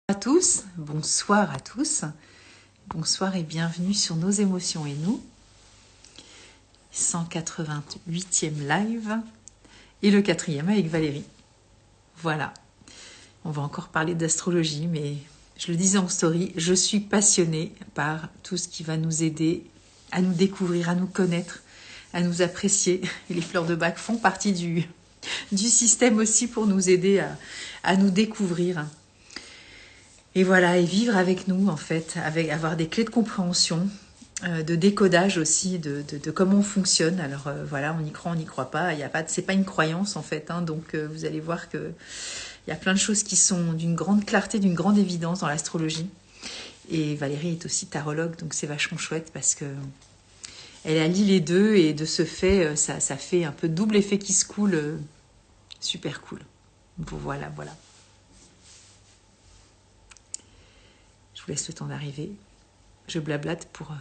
À tous, bonsoir à tous, bonsoir et bienvenue sur Nos émotions et nous, 188e live et le 4e avec Valérie. Voilà, on va encore parler d'astrologie, mais je le disais en story, je suis passionnée par tout ce qui va nous aider à nous découvrir, à nous connaître, à nous apprécier. Et les fleurs de bac font partie du système aussi pour nous aider à nous découvrir. Et voilà, et vivre avec nous, en fait, avoir des clés de compréhension, de décodage aussi, de comment on fonctionne. Alors voilà, on y croit, on n'y croit pas. C'est pas une croyance, en fait. Donc vous allez voir qu'il y a plein de choses qui sont d'une grande clarté, d'une grande évidence dans l'astrologie. Et Valérie est aussi tarologue, donc c'est vachement chouette parce que elle allie les deux et de ce fait, ça fait un peu double effet qui se coule. Super cool. Bon, voilà. Je vous laisse le temps d'arriver. Je blablate pour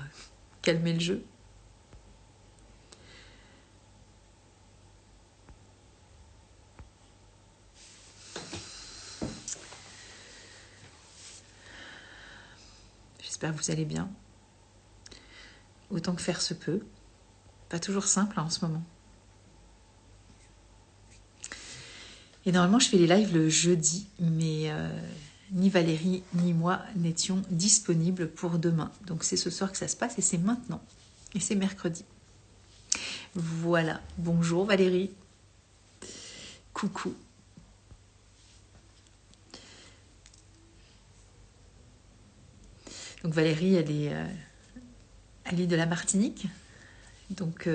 calmer le jeu. J'espère que vous allez bien. Autant que faire se peut. Pas toujours simple en ce moment. Et normalement, je fais les lives le jeudi, mais ni Valérie ni moi n'étions disponibles pour demain. Donc c'est ce soir que ça se passe et c'est maintenant. Et c'est mercredi. Voilà. Bonjour Valérie. Coucou. Donc Valérie, elle est de la Martinique. Donc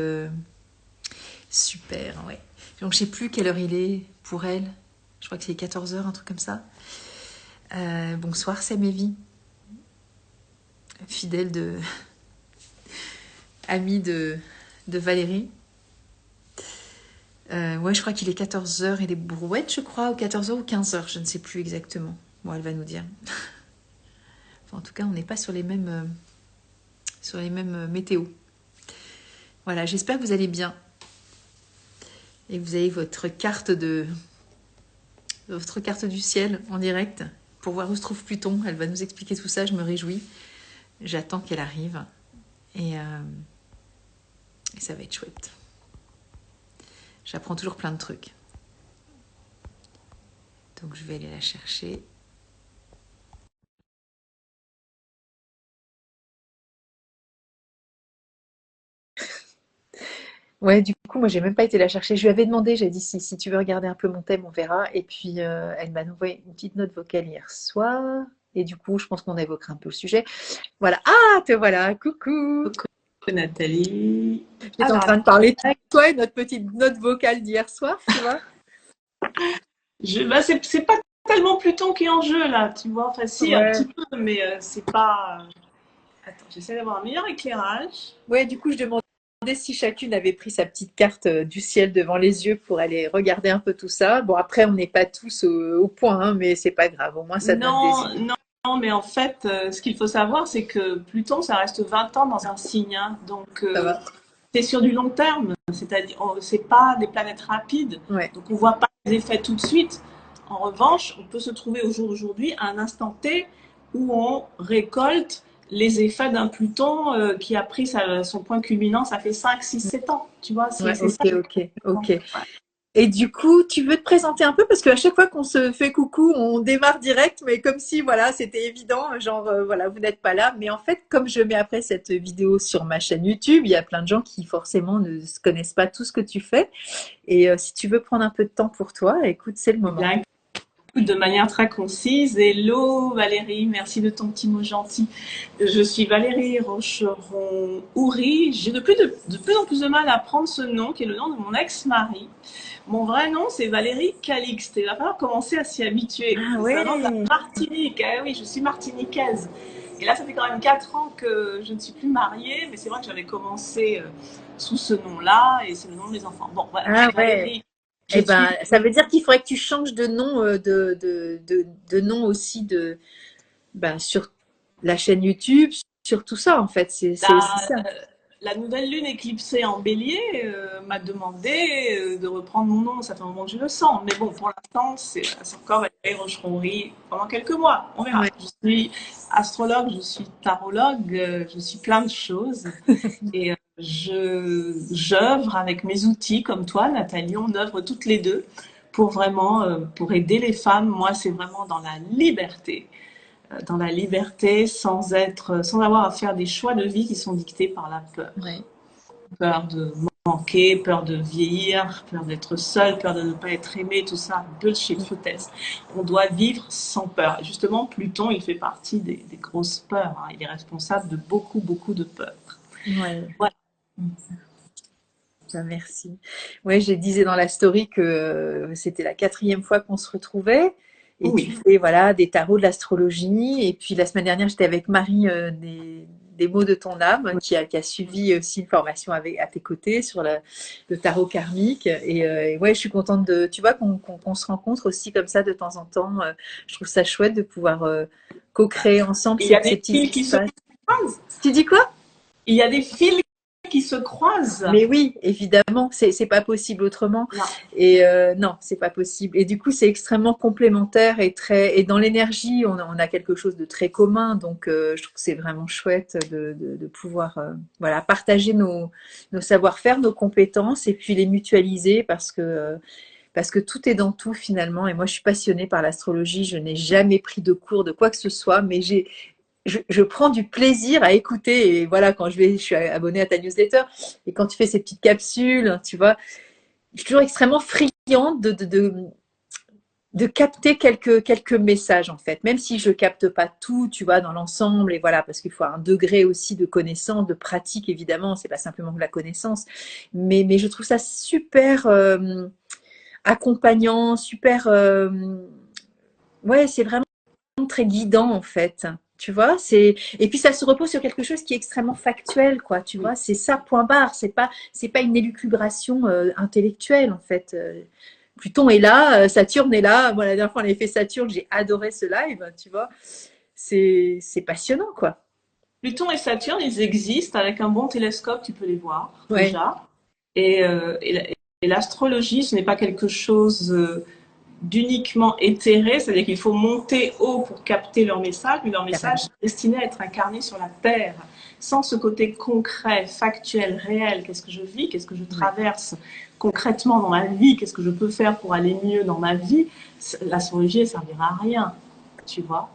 super, ouais. Donc je sais plus quelle heure il est pour elle. Je crois que c'est 14 heures, un truc comme ça. Bonsoir Sam et Vie. Fidèle amie de Valérie. Ouais, je crois qu'il est 14 heures et les brouettes, je crois, ou 14 heures ou 15 heures, je ne sais plus exactement. Bon, elle va nous dire. Enfin, en tout cas, on n'est pas sur les mêmes météos. Voilà, j'espère que vous allez bien. Et que vous avez votre carte du ciel en direct pour voir où se trouve Pluton. Elle va nous expliquer tout ça, je me réjouis. J'attends qu'elle arrive. Et ça va être chouette. J'apprends toujours plein de trucs. Donc je vais aller la chercher. Ouais, du coup, moi, j'ai même pas été la chercher. Je lui avais demandé, j'ai dit si tu veux regarder un peu mon thème, on verra. Et puis, elle m'a envoyé une petite note vocale hier soir. Et du coup, je pense qu'on évoquera un peu le sujet. Voilà. Ah, te voilà. Coucou. Coucou Nathalie. J'étais en train de parler de toi et notre petite note vocale d'hier soir, tu vois. C'est pas tellement Pluton qui est en jeu là, tu vois. Enfin, si, un Ouais. petit peu, mais c'est pas. Attends, j'essaie d'avoir un meilleur éclairage. Ouais, du coup, je demandais si chacune avait pris sa petite carte du ciel devant les yeux pour aller regarder un peu tout ça. Bon, après, on n'est pas tous au point, hein, mais c'est pas grave. Au moins, ça donne des idées. Non, mais en fait, ce qu'il faut savoir, c'est que Pluton, ça reste 20 ans dans un signe. Donc, Ça va? c'est sur du long terme. C'est-à-dire, c'est pas des planètes rapides. Ouais. Donc, on voit pas les effets tout de suite. En revanche, on peut se trouver au jour d'aujourd'hui à un instant T où on récolte les effets d'un Pluton qui a pris son point culminant, ça fait 5, 6, 7 ans. Tu vois, Ouais, c'est ça. ok. Et du coup, tu veux te présenter un peu parce qu'à chaque fois qu'on se fait coucou, on démarre direct, mais comme si voilà, c'était évident, genre voilà, vous n'êtes pas là. Mais en fait, comme je mets après cette vidéo sur ma chaîne YouTube, il y a plein de gens qui forcément ne se connaissent pas tout ce que tu fais. Et si tu veux prendre un peu de temps pour toi, écoute, c'est le Eh moment. bien, écoute, de manière très concise. Hello Valérie, merci de ton petit mot gentil. Je suis Valérie Rocheron-Houry. J'ai de plus en plus de mal à prendre ce nom, qui est le nom de mon ex-mari. Mon vrai nom, c'est Valérie Calixte. Il va falloir commencer à s'y habituer. Ah C'est un nom de la ouais. Martinique. Eh oui, je suis martiniquaise. Et là, ça fait quand même 4 ans que je ne suis plus mariée, mais c'est vrai que j'avais commencé sous ce nom-là, et c'est le nom de mes enfants. Bon, voilà, Ah ouais. Valérie, je Eh ben, suis ça veut dire qu'il faudrait que tu changes de nom, de nom aussi sur la chaîne YouTube, sur tout ça en fait. C'est aussi ça. la nouvelle lune éclipsée en bélier m'a demandé de reprendre mon nom. Ça fait un moment que je le sens. Mais bon, pour l'instant, c'est encore Valérie Rocheron-Oury pendant quelques mois. On verra. Ouais. Je suis astrologue, je suis tarologue, je suis plein de choses. Et j'œuvre avec mes outils comme toi, Nathalie. On œuvre toutes les deux pour vraiment pour aider les femmes. Moi, c'est vraiment dans la liberté, sans avoir à faire des choix de vie qui sont dictés par la peur. Ouais. Peur de manquer, peur de vieillir, peur d'être seule, peur de ne pas être aimée, tout ça, bullshit, foutaise. On doit vivre sans peur. Et justement, Pluton, il fait partie des grosses peurs. Hein. Il est responsable de beaucoup, beaucoup de peurs. Ouais. Voilà. Bien, merci. Ouais, je disais dans la story que c'était la 4e fois qu'on se retrouvait. Et Oui. tu fais voilà, des tarots, de l'astrologie. Et puis la semaine dernière, j'étais avec Marie des mots de ton âme, qui a suivi aussi une formation à tes côtés sur le tarot karmique. Et ouais, je suis contente tu vois, qu'on se rencontre aussi comme ça de temps en temps. Je trouve ça chouette de pouvoir co-créer ensemble ces petits espaces. Tu dis quoi? Il y a des fils qui se croisent. Mais oui, évidemment, c'est pas possible autrement. Non. Et non, c'est pas possible. Et du coup, c'est extrêmement complémentaire et dans l'énergie, on a quelque chose de très commun. Donc, je trouve que c'est vraiment chouette de pouvoir voilà, partager nos savoir-faire, nos compétences et puis les mutualiser parce que tout est dans tout finalement. Et moi, je suis passionnée par l'astrologie. Je n'ai jamais pris de cours de quoi que ce soit, mais je prends du plaisir à écouter. Et voilà, je suis abonnée à ta newsletter. Et quand tu fais ces petites capsules, tu vois, je suis toujours extrêmement friande de capter quelques messages, en fait. Même si je capte pas tout, tu vois, dans l'ensemble. Et voilà, parce qu'il faut un degré aussi de connaissance, de pratique, évidemment. C'est pas simplement de la connaissance. Mais je trouve ça super accompagnant, super. Ouais, c'est vraiment très guidant, en fait. Tu vois, et puis ça se repose sur quelque chose qui est extrêmement factuel, quoi. Tu vois, c'est ça, point barre. C'est pas une élucubration intellectuelle, en fait. Pluton est là, Saturne est là. Moi, la dernière fois, on avait fait Saturne, j'ai adoré ce live, tu vois. C'est passionnant, quoi. Pluton et Saturne, ils existent. Avec un bon télescope, tu peux les voir Ouais. déjà. Et l'astrologie, ce n'est pas quelque chose d'uniquement éthéré, c'est-à-dire qu'il faut monter haut pour capter leur message, mais leur message est destiné à être incarné sur la Terre, sans ce côté concret, factuel, réel. Qu'est-ce que je vis? Qu'est-ce que je traverse concrètement dans ma vie? Qu'est-ce que je peux faire pour aller mieux dans ma vie? L'astrologie, elle servira à rien, tu vois.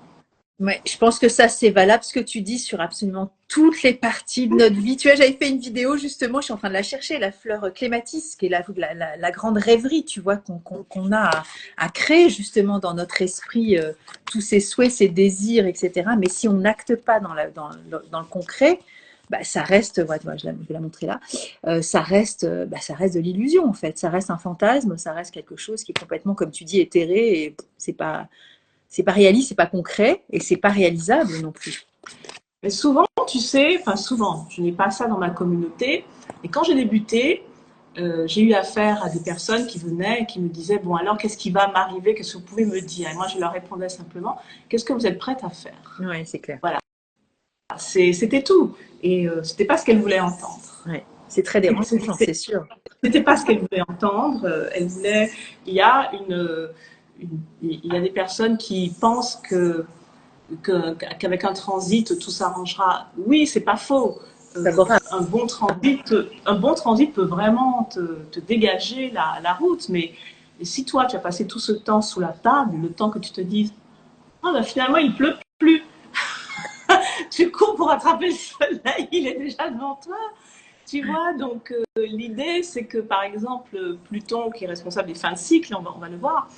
Ouais, je pense que ça, c'est valable ce que tu dis sur absolument toutes les parties de notre vie. Tu vois, j'avais fait une vidéo, justement, je suis en train de la chercher, la fleur clématis, qui est la grande rêverie, tu vois, qu'on a à créer, justement, dans notre esprit, tous ces souhaits, ces désirs, etc. Mais si on n'acte pas dans le concret, bah, ça reste, ouais, je vais la montrer là, ça reste de l'illusion, en fait. Ça reste un fantasme, ça reste quelque chose qui est complètement, comme tu dis, éthéré, et c'est pas réaliste, c'est pas concret et c'est pas réalisable non plus. Mais souvent, tu sais, enfin souvent, je n'ai pas ça dans ma communauté. Et quand j'ai débuté, j'ai eu affaire à des personnes qui venaient et qui me disaient, bon alors qu'est-ce qui va m'arriver? Qu'est-ce que vous pouvez me dire? Et moi, je leur répondais simplement, qu'est-ce que vous êtes prête à faire? Oui, c'est clair. Voilà. C'était tout. Et c'était pas ce qu'elle voulait entendre. Ouais. C'est très dérangeant, c'est sûr. C'était pas ce qu'elle voulait entendre. Elle voulait. Il y a des personnes qui pensent qu'avec un transit tout s'arrangera. Oui, c'est pas faux. Un bon transit peut vraiment te dégager la route. Mais si toi tu as passé tout ce temps sous la table, le temps que tu te dises, ah ben finalement il pleut plus. Tu cours pour attraper le soleil, il est déjà devant toi. Tu vois, donc l'idée, c'est que par exemple, Pluton, qui est responsable des fins de cycle, on va le voir,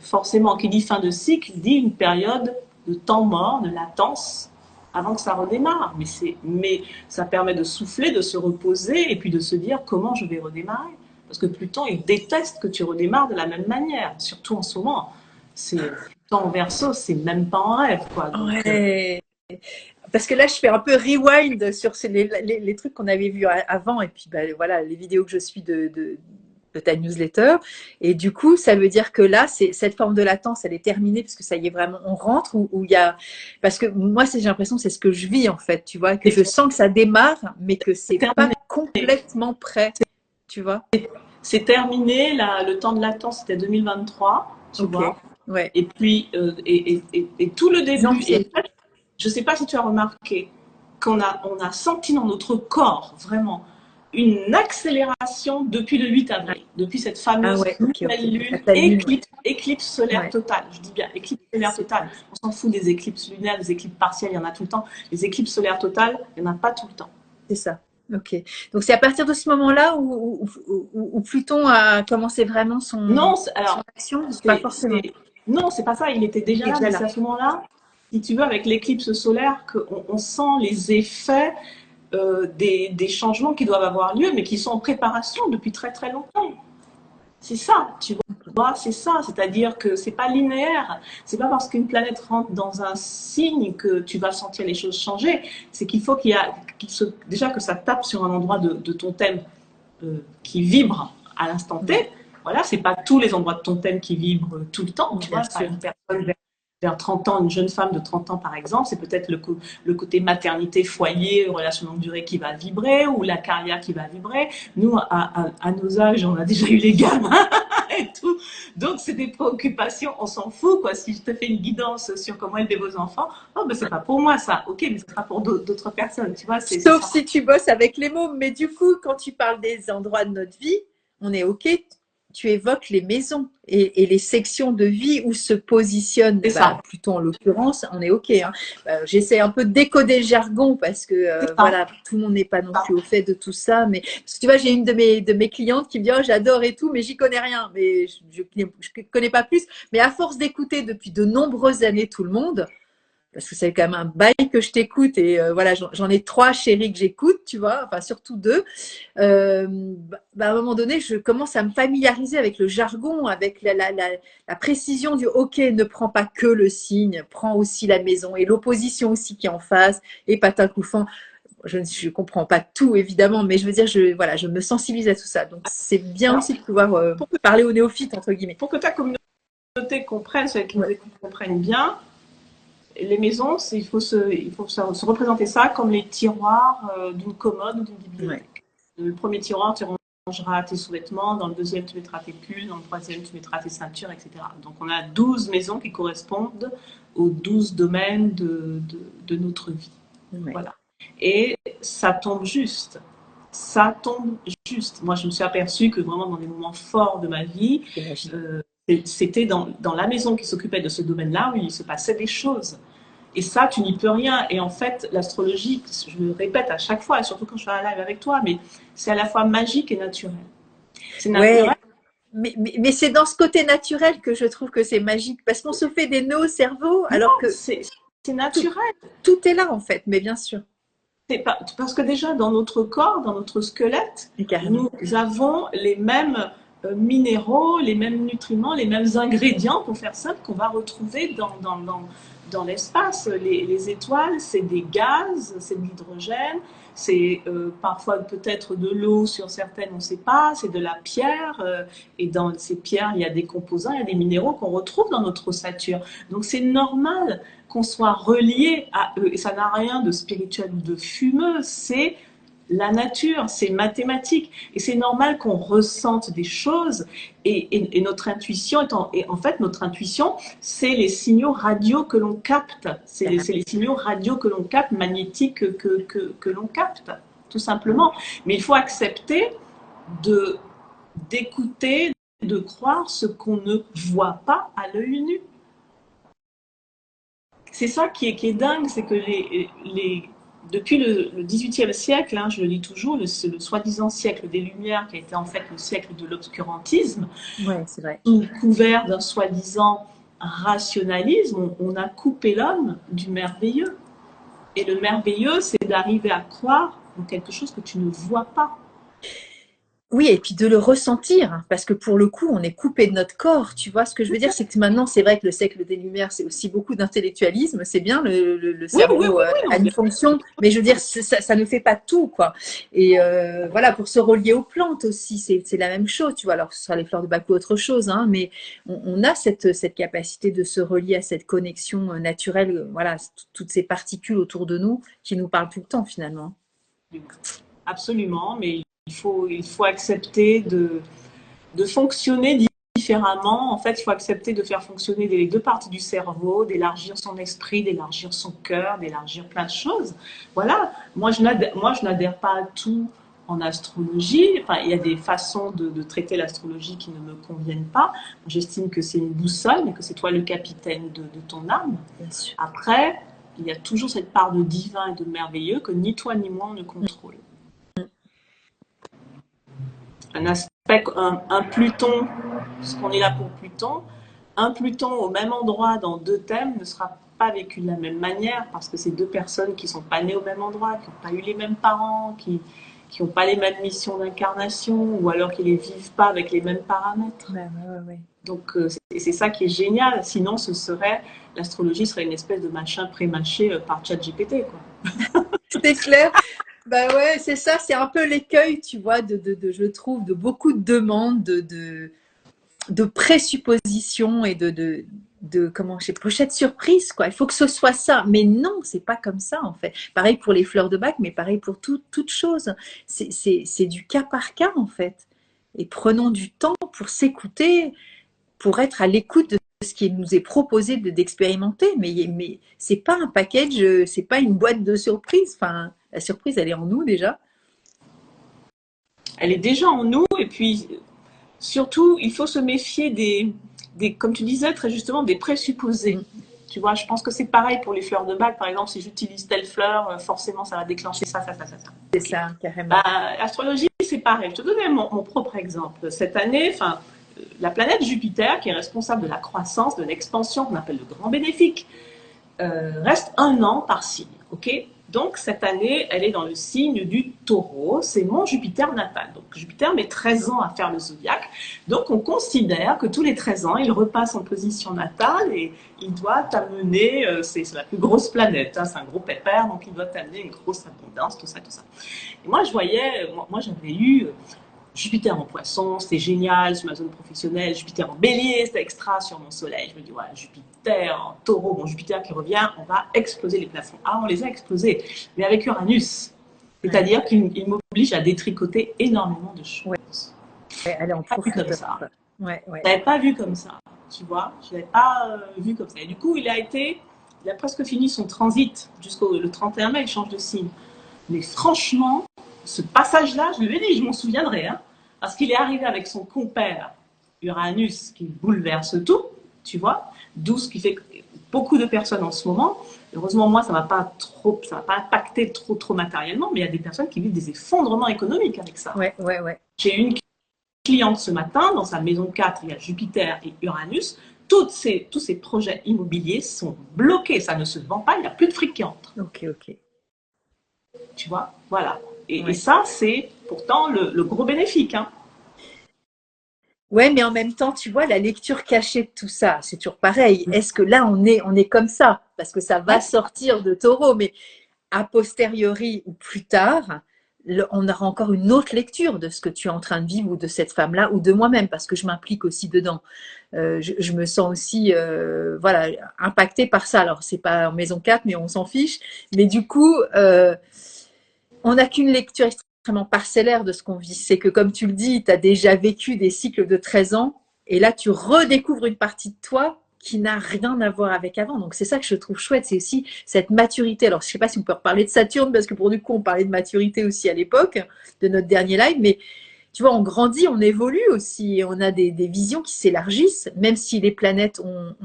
forcément, qui dit fin de cycle, dit une période de temps mort, de latence, avant que ça redémarre. Mais ça permet de souffler, de se reposer, et puis de se dire comment je vais redémarrer. Parce que Pluton, il déteste que tu redémarres de la même manière, surtout en ce moment. Pluton en Verseau, c'est même pas en rêve, quoi. Donc, ouais. Parce que là, je fais un peu rewind sur les trucs qu'on avait vus avant, et puis voilà, les vidéos que je suis de ta newsletter. Et du coup, ça veut dire que là, cette forme de latence, elle est terminée, parce que ça y est vraiment, on rentre, où il y a... Parce que moi, j'ai l'impression que c'est ce que je vis, en fait, tu vois, que je sens que ça démarre, mais que c'est pas complètement prêt, tu vois. C'est terminé, le temps de latence c'était 2023, tu vois. Ouais. Et puis, et tout le début, et en fait, je ne sais pas si tu as remarqué qu'on a senti dans notre corps vraiment une accélération depuis le 8 avril, depuis cette fameuse nouvelle lune, éclipse solaire totale. Je dis bien éclipse solaire totale. On s'en fout des éclipses lunaires, des éclipses partielles, il y en a tout le temps. Les éclipses solaires totales, il n'y en a pas tout le temps. C'est ça. Ok. Donc c'est à partir de ce moment-là où Pluton a commencé vraiment son action. Pas forcément. Non, c'est pas ça. Il était déjà là. Mais c'est à ce moment-là, si tu veux, avec l'éclipse solaire, qu'on sent les effets des changements qui doivent avoir lieu, mais qui sont en préparation depuis très très longtemps. C'est ça, tu vois, c'est ça. C'est-à-dire que c'est pas linéaire. C'est pas parce qu'une planète rentre dans un signe que tu vas sentir les choses changer. C'est qu'il faut déjà que ça tape sur un endroit de ton thème qui vibre à l'instant T. Voilà, c'est pas tous les endroits de ton thème qui vibrent tout le temps. Tu vois, une personne vers 30 ans, une jeune femme de 30 ans par exemple, c'est peut-être le côté maternité, foyer, relation longue durée qui va vibrer, ou la carrière qui va vibrer. Nous, à nos âges, on a déjà eu les gamins et tout. Donc, c'est des préoccupations, on s'en fout, quoi. Si je te fais une guidance sur comment élever vos enfants, oh, ben, c'est pas pour moi, ça. Ok, mais ce sera pour d'autres personnes, tu vois. Sauf si tu bosses avec les mots. Mais du coup, quand tu parles des endroits de notre vie, on est ok. Tu évoques les maisons et les sections de vie où se positionne Pluton en l'occurrence, on est ok. Hein. J'essaie un peu de décoder le jargon parce que voilà, tout le monde n'est pas non plus au fait de tout ça. Mais parce que tu vois, j'ai une de mes clientes qui me dit oh, j'adore et tout, mais j'y connais rien. Mais je connais pas plus. Mais à force d'écouter depuis de nombreuses années tout le monde, parce que c'est quand même un bail que je t'écoute et voilà, j'en ai 3 chéris que j'écoute, tu vois, enfin surtout 2. À un moment donné, je commence à me familiariser avec le jargon, avec la précision du ok, ne prends pas que le signe, prends aussi la maison et l'opposition aussi qui est en face et patin couffant. Je ne comprends pas tout évidemment, mais je veux dire, je me sensibilise à tout ça. Donc c'est bien aussi de pouvoir parler aux néophytes entre guillemets. Pour que ta communauté comprenne, ceux qui nous écoutent comprennent bien. Les maisons, il faut se représenter ça comme les tiroirs d'une commode ou d'une bibliothèque. Le premier tiroir, tu rangeras tes sous-vêtements, dans le deuxième, tu mettras tes pulls, dans le troisième, tu mettras tes ceintures, etc. Donc, on a 12 maisons qui correspondent aux 12 domaines de notre vie. Voilà. Et ça tombe juste. Ça tombe juste. Moi, je me suis aperçue que vraiment, dans des moments forts de ma vie, c'était dans la maison qui s'occupait de ce domaine-là où il se passait des choses. Et ça, tu n'y peux rien. Et en fait, l'astrologie, je le répète à chaque fois, et surtout quand je fais un live avec toi, mais c'est à la fois magique et naturel. C'est naturel. Ouais. Mais c'est dans ce côté naturel que je trouve que c'est magique, parce qu'on se fait des nœuds au cerveau, alors que c'est naturel. Tout est là en fait, mais bien sûr. Parce que déjà, dans notre corps, dans notre squelette, nous avons les mêmes minéraux, les mêmes nutriments, les mêmes ingrédients, pour faire simple, qu'on va retrouver dans l'espace. Les étoiles, c'est des gaz, c'est de l'hydrogène, c'est parfois peut-être de l'eau sur certaines, on ne sait pas, c'est de la pierre, et dans ces pierres, il y a des composants, il y a des minéraux qu'on retrouve dans notre ossature. Donc c'est normal qu'on soit relié à eux, et ça n'a rien de spirituel ou de fumeux, c'est la nature, c'est mathématique, et c'est normal qu'on ressente des choses, et notre intuition en fait notre intuition, c'est les signaux radio que l'on capte, c'est les signaux radio que l'on capte, magnétiques que l'on capte, tout simplement. Mais il faut accepter d'écouter, de croire ce qu'on ne voit pas à l'œil nu. C'est ça qui est dingue, c'est que depuis le XVIIIe siècle, hein, je le dis toujours, c'est le soi-disant siècle des Lumières qui a été en fait le siècle de l'obscurantisme, c'est vrai. Sous couvert d'un soi-disant rationalisme, on a coupé l'homme du merveilleux. Et le merveilleux, c'est d'arriver à croire en quelque chose que tu ne vois pas. Oui, et puis de le ressentir, parce que pour le coup, on est coupé de notre corps. Tu vois, ce que je veux dire, c'est que maintenant, c'est vrai que le siècle des Lumières, c'est aussi beaucoup d'intellectualisme. C'est bien, le cerveau a une fonction, mais je veux dire, ça ne fait pas tout, quoi. Et voilà, pour se relier aux plantes aussi, c'est la même chose, tu vois. Alors, ce sera les fleurs de Bach ou autre chose, hein, mais on a cette capacité de se relier à cette connexion naturelle, voilà, toutes ces particules autour de nous qui nous parlent tout le temps, finalement. absolument, mais il faut accepter de fonctionner différemment. En fait, il faut accepter de faire fonctionner les deux parties du cerveau, d'élargir son esprit, d'élargir son cœur, d'élargir plein de choses. Voilà. Moi, je n'adhère pas à tout en astrologie. Enfin, il y a des façons de traiter l'astrologie qui ne me conviennent pas. J'estime que c'est une boussole, mais que c'est toi le capitaine de ton âme. Bien sûr. Après, il y a toujours cette part de divin et de merveilleux que ni toi ni moi on ne contrôle. Un aspect, un Pluton, puisqu'on est là pour Pluton, un Pluton au même endroit dans deux thèmes ne sera pas vécu de la même manière parce que c'est deux personnes qui ne sont pas nées au même endroit, qui n'ont pas eu les mêmes parents, qui n'ont pas les mêmes missions d'incarnation ou alors qui ne les vivent pas avec les mêmes paramètres. Ouais. Donc c'est ça qui est génial. Sinon, l'astrologie serait une espèce de machin pré-mâché par ChatGPT, quoi. C'est clair. Bah ouais, c'est ça, c'est un peu l'écueil, tu vois, je trouve, de beaucoup de demandes, de présuppositions et comment, chez pochette surprise, quoi. Il faut que ce soit ça. Mais non, c'est pas comme ça, en fait. Pareil pour les fleurs de bac, mais pareil pour toute chose. C'est du cas par cas, en fait. Et prenons du temps pour s'écouter, pour être à l'écoute de ce qui nous est proposé d'expérimenter. Mais c'est pas un package, c'est pas une boîte de surprise. Enfin, la surprise, elle est en nous déjà. Elle est déjà en nous et puis surtout, il faut se méfier comme tu disais très justement, des présupposés. Tu vois, je pense que c'est pareil pour les fleurs de bac. Par exemple, si j'utilise telle fleur, forcément, ça va déclencher ça. C'est ça, carrément. L'astrologie, c'est pareil. Je te donnais mon propre exemple. Cette année, la planète Jupiter, qui est responsable de la croissance, de l'expansion, qu'on appelle le grand bénéfique, reste 1 an par signe. Ok. Donc, cette année, elle est dans le signe du Taureau. C'est mon Jupiter natal. Donc, Jupiter met 13 ans à faire le zodiaque. Donc, on considère que tous les 13 ans, il repasse en position natale et il doit t'amener, c'est la plus grosse planète, hein, c'est un gros pépère, donc il doit t'amener une grosse abondance, tout ça. Et moi, j'avais eu Jupiter en poisson, c'était génial sur ma zone professionnelle. Jupiter en bélier, c'était extra sur mon soleil. Je me dis, ouais, Jupiter en taureau, bon Jupiter qui revient, on va exploser les plafonds. Ah, on les a explosés, mais avec Uranus. C'est-à-dire qu'il m'oblige à détricoter énormément de choses. Ouais, elle est en profondeur. Comme ça. Ouais. Je l'avais pas vu comme ça, tu vois. Je l'avais pas vu comme ça. Et du coup, il a presque fini son transit jusqu'au 31 mai, il change de signe. Mais franchement, ce passage-là, je lui ai dit, je m'en souviendrai, hein, parce qu'il est arrivé avec son compère Uranus qui bouleverse tout, tu vois, d'où ce qui fait que beaucoup de personnes en ce moment, heureusement moi ça m'a pas impacté trop matériellement, mais il y a des personnes qui vivent des effondrements économiques avec ça. Ouais. J'ai une cliente ce matin, dans sa maison 4, il y a Jupiter et Uranus, tous ces projets immobiliers sont bloqués, ça ne se vend pas, il n'y a plus de fric qui entre. Ok. Tu vois, voilà. Et ça, c'est pourtant le gros bénéfique. Hein. Ouais, mais en même temps, tu vois, la lecture cachée de tout ça, c'est toujours pareil. Est-ce que là, on est comme ça? Parce que ça va sortir de Taureau, mais a posteriori ou plus tard, on aura encore une autre lecture de ce que tu es en train de vivre ou de cette femme-là ou de moi-même, parce que je m'implique aussi dedans. Je me sens aussi impactée par ça. Alors, c'est pas en maison 4, mais on s'en fiche. Mais du coup, on n'a qu'une lecture extrêmement parcellaire de ce qu'on vit. C'est que, comme tu le dis, tu as déjà vécu des cycles de 13 ans et là, tu redécouvres une partie de toi qui n'a rien à voir avec avant. Donc, c'est ça que je trouve chouette. C'est aussi cette maturité. Alors, je ne sais pas si on peut reparler de Saturne parce que pour du coup, on parlait de maturité aussi à l'époque de notre dernier live. Mais tu vois, on grandit, on évolue aussi. Et on a des visions qui s'élargissent, même si les planètes ont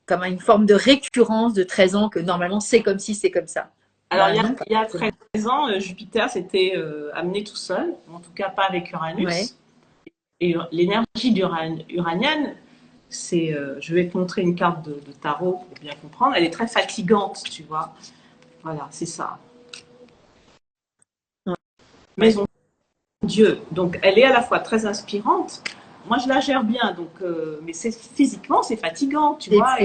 comme une forme de récurrence de 13 ans que normalement, c'est comme si c'est comme ça. Alors, il y a 13 ans, Jupiter s'était amené tout seul, en tout cas pas avec Uranus. Ouais. Et l'énergie uranienne, c'est, je vais te montrer une carte de tarot pour bien comprendre, elle est très fatigante, tu vois. Voilà, c'est ça. Ouais. Maison Dieu. Donc, elle est à la fois très inspirante. Moi, je la gère bien, donc, mais physiquement, c'est fatigant, tu vois.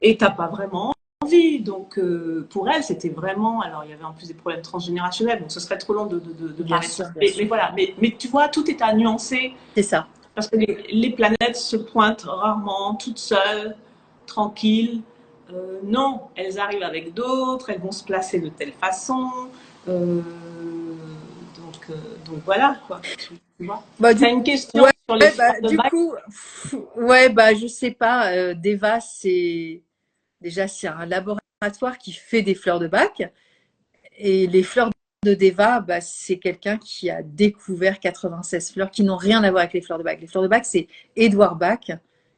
Et t'as pas vraiment envie. Donc, pour elle, c'était vraiment. Alors, il y avait en plus des problèmes transgénérationnels, donc ce serait trop long de parler de ça. Mais voilà, mais tu vois, tout est à nuancer. C'est ça. Parce que les planètes se pointent rarement, toutes seules, tranquilles. Non, elles arrivent avec d'autres, elles vont se placer de telle façon. donc voilà, quoi. Tu vois. Bah, Tu as une question ouais, sur les bah, fleurs de du bac? coup, ouais, bah, je sais pas. Deva, c'est un laboratoire qui fait des fleurs de bac. Et les fleurs de Deva, bah, c'est quelqu'un qui a découvert 96 fleurs qui n'ont rien à voir avec les fleurs de bac. Les fleurs de bac, c'est Édouard Bach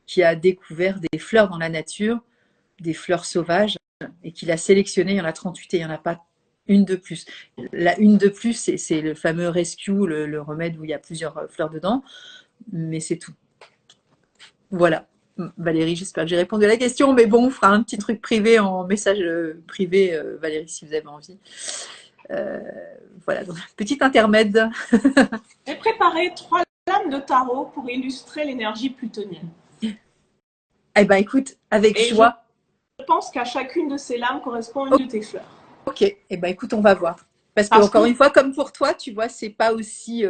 qui a découvert des fleurs dans la nature, des fleurs sauvages, et qu'il a sélectionné. Il y en a 38 et il n'y en a pas une de plus. La une de plus, c'est le fameux Rescue, le remède où il y a plusieurs fleurs dedans, mais c'est tout. Voilà. Valérie, j'espère que j'ai répondu à la question, mais bon, on fera un petit truc privé en message privé, Valérie, si vous avez envie. Euh, voilà, donc petit intermède. J'ai préparé 3 lames de tarot pour illustrer l'énergie plutonienne. Eh ben écoute, avec Et joie. je pense qu'à chacune de ces lames correspond une de tes fleurs. Ok, eh ben écoute, on va voir. Parce que Parce encore que une fois, comme pour toi, tu vois, c'est pas aussi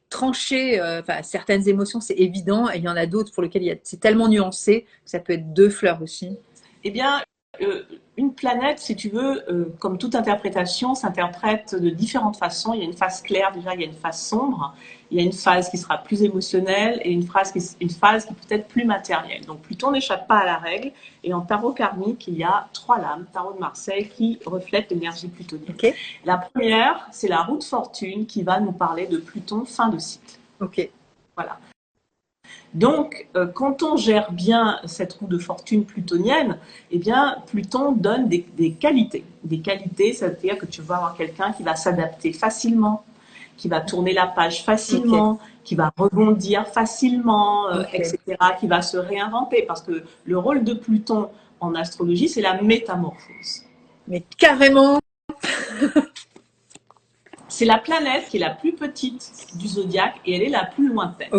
tranché. Enfin, certaines émotions, c'est évident, et il y en a d'autres pour lesquelles c'est tellement nuancé que ça peut être deux fleurs aussi. eh bien, une planète, si tu veux, comme toute interprétation, s'interprète de différentes façons. Il y a une phase claire, déjà, il y a une phase sombre, il y a une phase qui sera plus émotionnelle et une phase qui peut être plus matérielle. Donc Pluton n'échappe pas à la règle. Et en tarot karmique, il y a 3 lames, tarot de Marseille, qui reflètent l'énergie plutonienne. Ok. La première, c'est la roue de fortune qui va nous parler de Pluton fin de cycle. Ok. Voilà. Donc, quand on gère bien cette roue de fortune plutonienne, eh bien, Pluton donne des qualités. Des qualités, ça veut dire que tu vas avoir quelqu'un qui va s'adapter facilement, qui va tourner la page facilement, okay, qui va rebondir facilement, okay, etc., qui va se réinventer. Parce que le rôle de Pluton en astrologie, c'est la métamorphose. Mais carrément. C'est la planète qui est la plus petite du zodiaque et elle est la plus lointaine.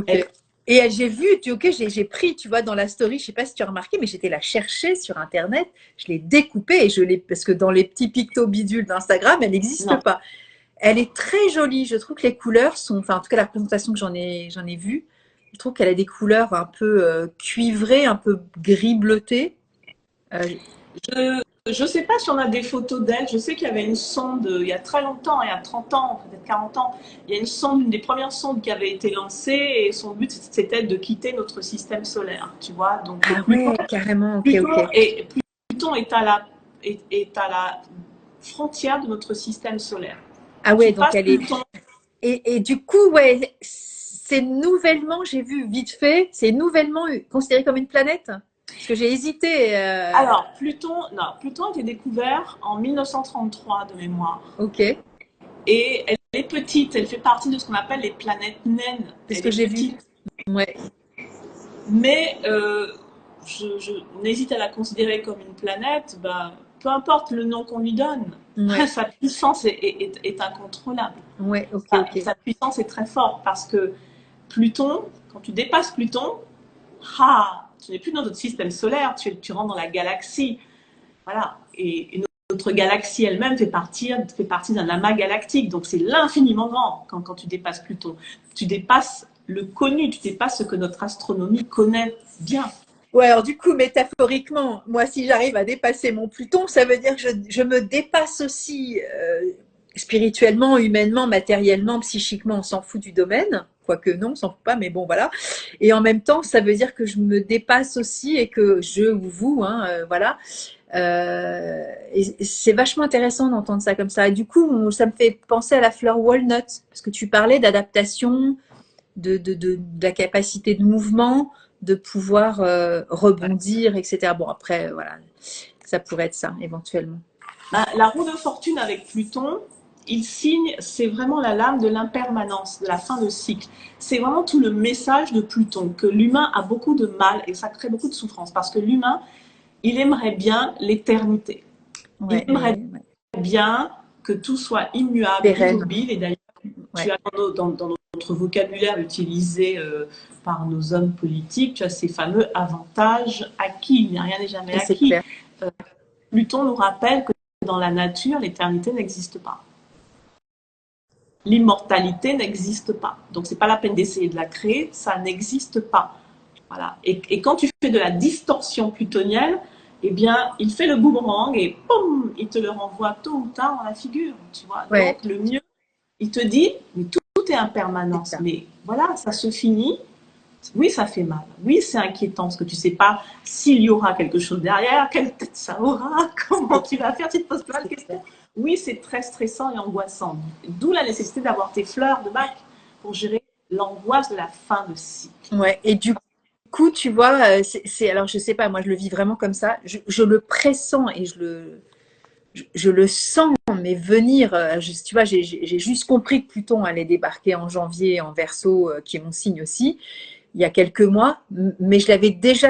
Okay. Et j'ai vu, j'ai pris, tu vois, dans la story, je sais pas si tu as remarqué, mais j'étais la chercher sur Internet, je l'ai découpée et parce que dans les petits pictos bidules d'Instagram, elle n'existe pas. Elle est très jolie, je trouve que les couleurs sont, enfin en tout cas la représentation que j'en ai vue, je trouve qu'elle a des couleurs un peu cuivrées, un peu gris bleuté. Je ne sais pas si on a des photos d'elle. Je sais qu'il y avait une sonde il y a très longtemps, il y a 30 ans, peut-être 40 ans. Il y a une sonde, une des premières sondes qui avait été lancée et son but c'était de quitter notre système solaire. Tu vois, donc Pluton, ouais, carrément. Okay, Pluton est à la frontière de notre système solaire. Ah ouais, donc elle Pluton... est. Et du coup, ouais, c'est nouvellement, j'ai vu vite fait, c'est nouvellement considéré comme une planète. Parce que j'ai hésité. Alors, Pluton a été découvert en 1933 de mémoire. Ok. Et elle est petite, elle fait partie de ce qu'on appelle les planètes naines. C'est ce que j'ai vu. Ouais. Mais je n'hésite à la considérer comme une planète, bah, peu importe le nom qu'on lui donne, ouais, sa puissance est incontrôlable. Ouais, sa puissance est très forte parce que Pluton, quand tu dépasses Pluton, tu n'es plus dans notre système solaire, tu rentres dans la galaxie. Voilà. Et notre galaxie elle-même fait partie d'un amas galactique. Donc c'est l'infiniment grand quand tu dépasses Pluton. Tu dépasses le connu, tu dépasses ce que notre astronomie connaît bien. Ouais, alors du coup, métaphoriquement, moi, si j'arrive à dépasser mon Pluton, ça veut dire que je me dépasse aussi spirituellement, humainement, matériellement, psychiquement, on s'en fout du domaine. Quoique non, on s'en fout pas, mais bon, voilà. Et en même temps, ça veut dire que je me dépasse aussi et que je ou vous, voilà. Et c'est vachement intéressant d'entendre ça comme ça. Et du coup, ça me fait penser à la fleur walnut, parce que tu parlais d'adaptation, de la capacité de mouvement, de pouvoir rebondir, etc. Bon, après, voilà, ça pourrait être ça, éventuellement. La roue de fortune avec Pluton, il signe, c'est vraiment la lame de l'impermanence, de la fin de cycle. C'est vraiment tout le message de Pluton, que l'humain a beaucoup de mal et ça crée beaucoup de souffrance, parce que l'humain, il aimerait bien l'éternité. Ouais, il aimerait bien que tout soit immuable, immobile, et d'ailleurs, tu as dans notre vocabulaire utilisé par nos hommes politiques, tu as ces fameux avantages acquis, rien n'est jamais acquis. Pluton nous rappelle que dans la nature, l'éternité n'existe pas. L'immortalité n'existe pas. Donc, ce n'est pas la peine d'essayer de la créer, ça n'existe pas. Voilà. Et quand tu fais de la distorsion plutonienne, eh bien, il fait le boomerang et boum, il te le renvoie tôt ou tard dans la figure. Tu vois. Donc, le mieux, Il te dit, mais tout est impermanence. Mais voilà, ça se finit. Oui, ça fait mal. Oui, c'est inquiétant parce que tu ne sais pas s'il y aura quelque chose derrière, quelle tête ça aura, comment tu vas faire, tu te poses plein de questions. Oui, c'est très stressant et angoissant. D'où la nécessité d'avoir tes fleurs de bac pour gérer l'angoisse de la fin de cycle. Ouais, et du coup, tu vois, alors je sais pas, moi je le vis vraiment comme ça, je le pressens et je le sens, mais venir, tu vois, j'ai juste compris que Pluton allait débarquer en janvier en Verseau, qui est mon signe aussi, il y a quelques mois, mais je l'avais déjà